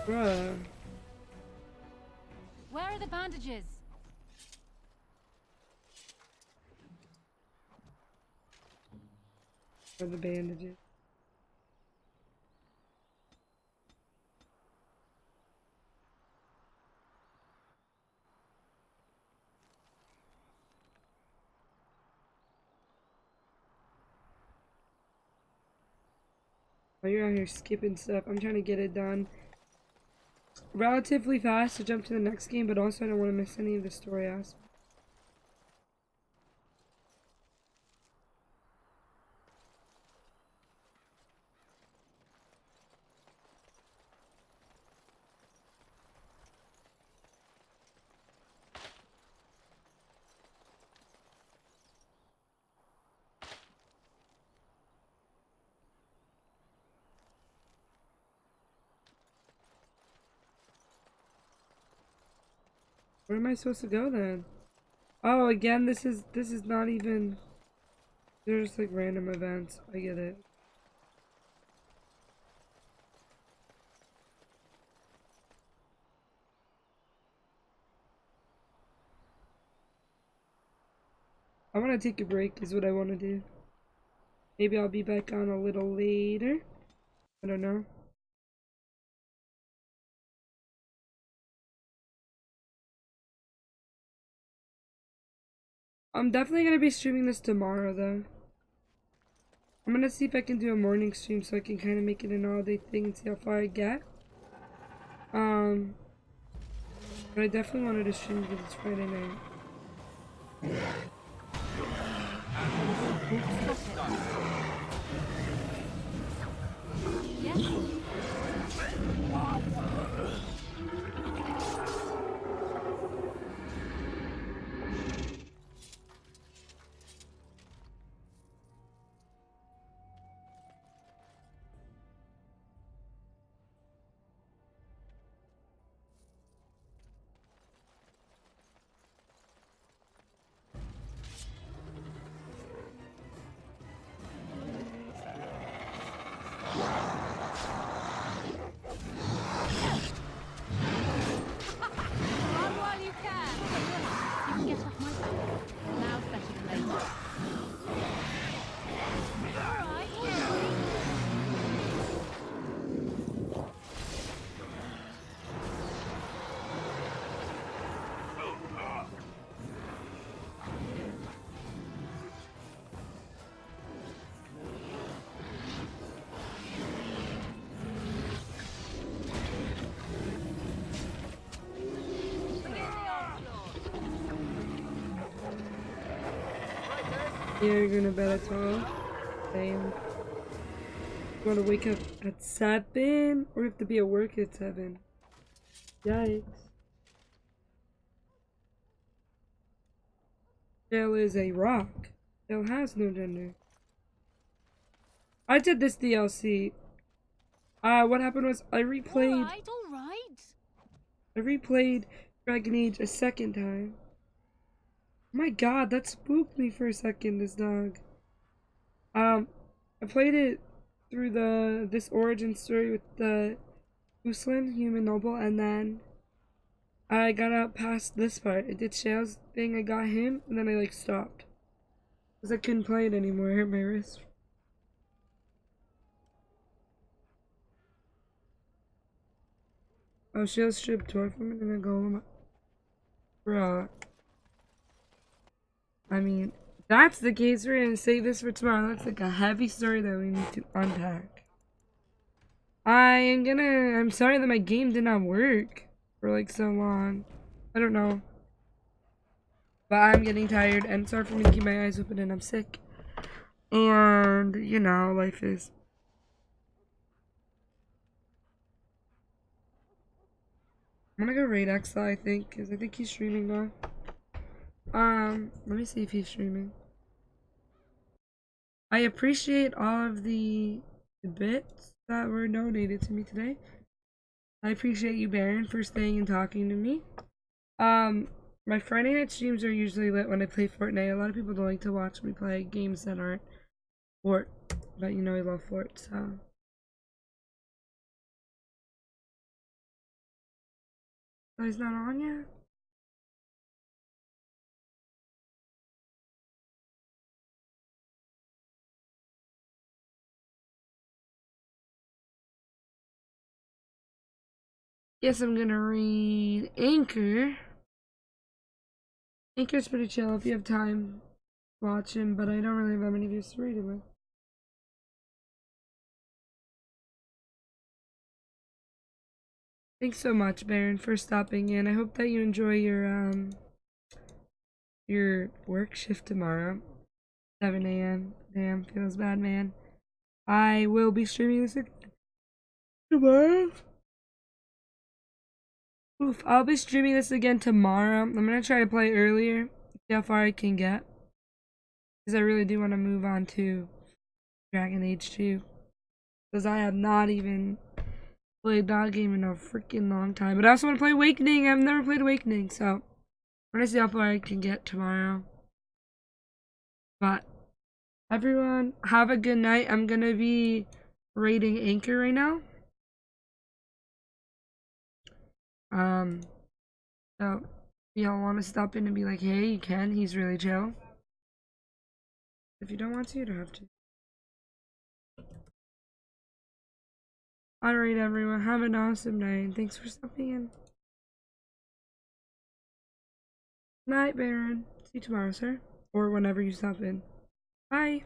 Bruh. Where are the bandages? Or the bandages. While you're out here skipping stuff, I'm trying to get it done relatively fast to jump to the next game, but also I don't want to miss any of the story aspects. Where am I supposed to go then? Oh, again, this is not even. They're just like random events. I get it. I want to take a break is what I want to do. Maybe I'll be back on a little later. I don't know. I'm definitely gonna be streaming this tomorrow though. I'm gonna see if I can do a morning stream so I can kind of make it an all-day thing and see how far I get. But I definitely wanted to stream because it's Friday night. Run while you can. You can get off my back. Now's better than later. All right. Yeah, you're going to bed at 12. Same. You want to wake up at 7? Or you have to be at work at 7? Yikes. Dale is a rock. Dale has no gender. I did this DLC. What happened was I replayed... All right. I replayed Dragon Age a second time. Oh my god, that spooked me for a second, this dog. I played it through this origin story with the Uslan, human noble, and then I got out past this part. It did Shale's thing, I got him, and then I like stopped. Because I couldn't play it anymore, it hurt my wrist. Oh, Shale stripped toy from it and then go, bruh. I mean, that's the case. We're gonna save this for tomorrow. That's like a heavy story that we need to unpack. I'm sorry that my game did not work for like so long. I don't know. But I'm getting tired and sorry for me to keep my eyes open and I'm sick. And, you know, life is. I'm gonna go raid Exa, I think, because I think he's streaming now. Let me see if he's streaming. I appreciate all of the bits that were donated to me today. I appreciate you, Baron, for staying and talking to me. My Friday night streams are usually lit when I play Fortnite. A lot of people don't like to watch me play games that aren't Fort, but you know I love Fort, so. Oh, he's not on yet? Yes, I'm gonna read Anchor. Anchor's pretty chill if you have time. Watch him, but I don't really have that many views to read it with. Thanks so much, Baron, for stopping in. I hope that you enjoy your work shift tomorrow. 7 a.m. Damn, feels bad, man. I will be streaming this tomorrow. Oof, I'll be streaming this again tomorrow. I'm gonna try to play earlier, see how far I can get. Because I really do want to move on to Dragon Age 2. Because I have not even played that game in a freaking long time. But I also want to play Awakening. I've never played Awakening, so I'm gonna see how far I can get tomorrow. But everyone, have a good night. I'm gonna be raiding Anchor right now. So if y'all want to stop in and be like, hey, you can. He's really chill. If you don't want to, you don't have to. Alright, everyone. Have an awesome night. Thanks for stopping in. Night, Baron. See you tomorrow, sir. or whenever you stop in. Bye!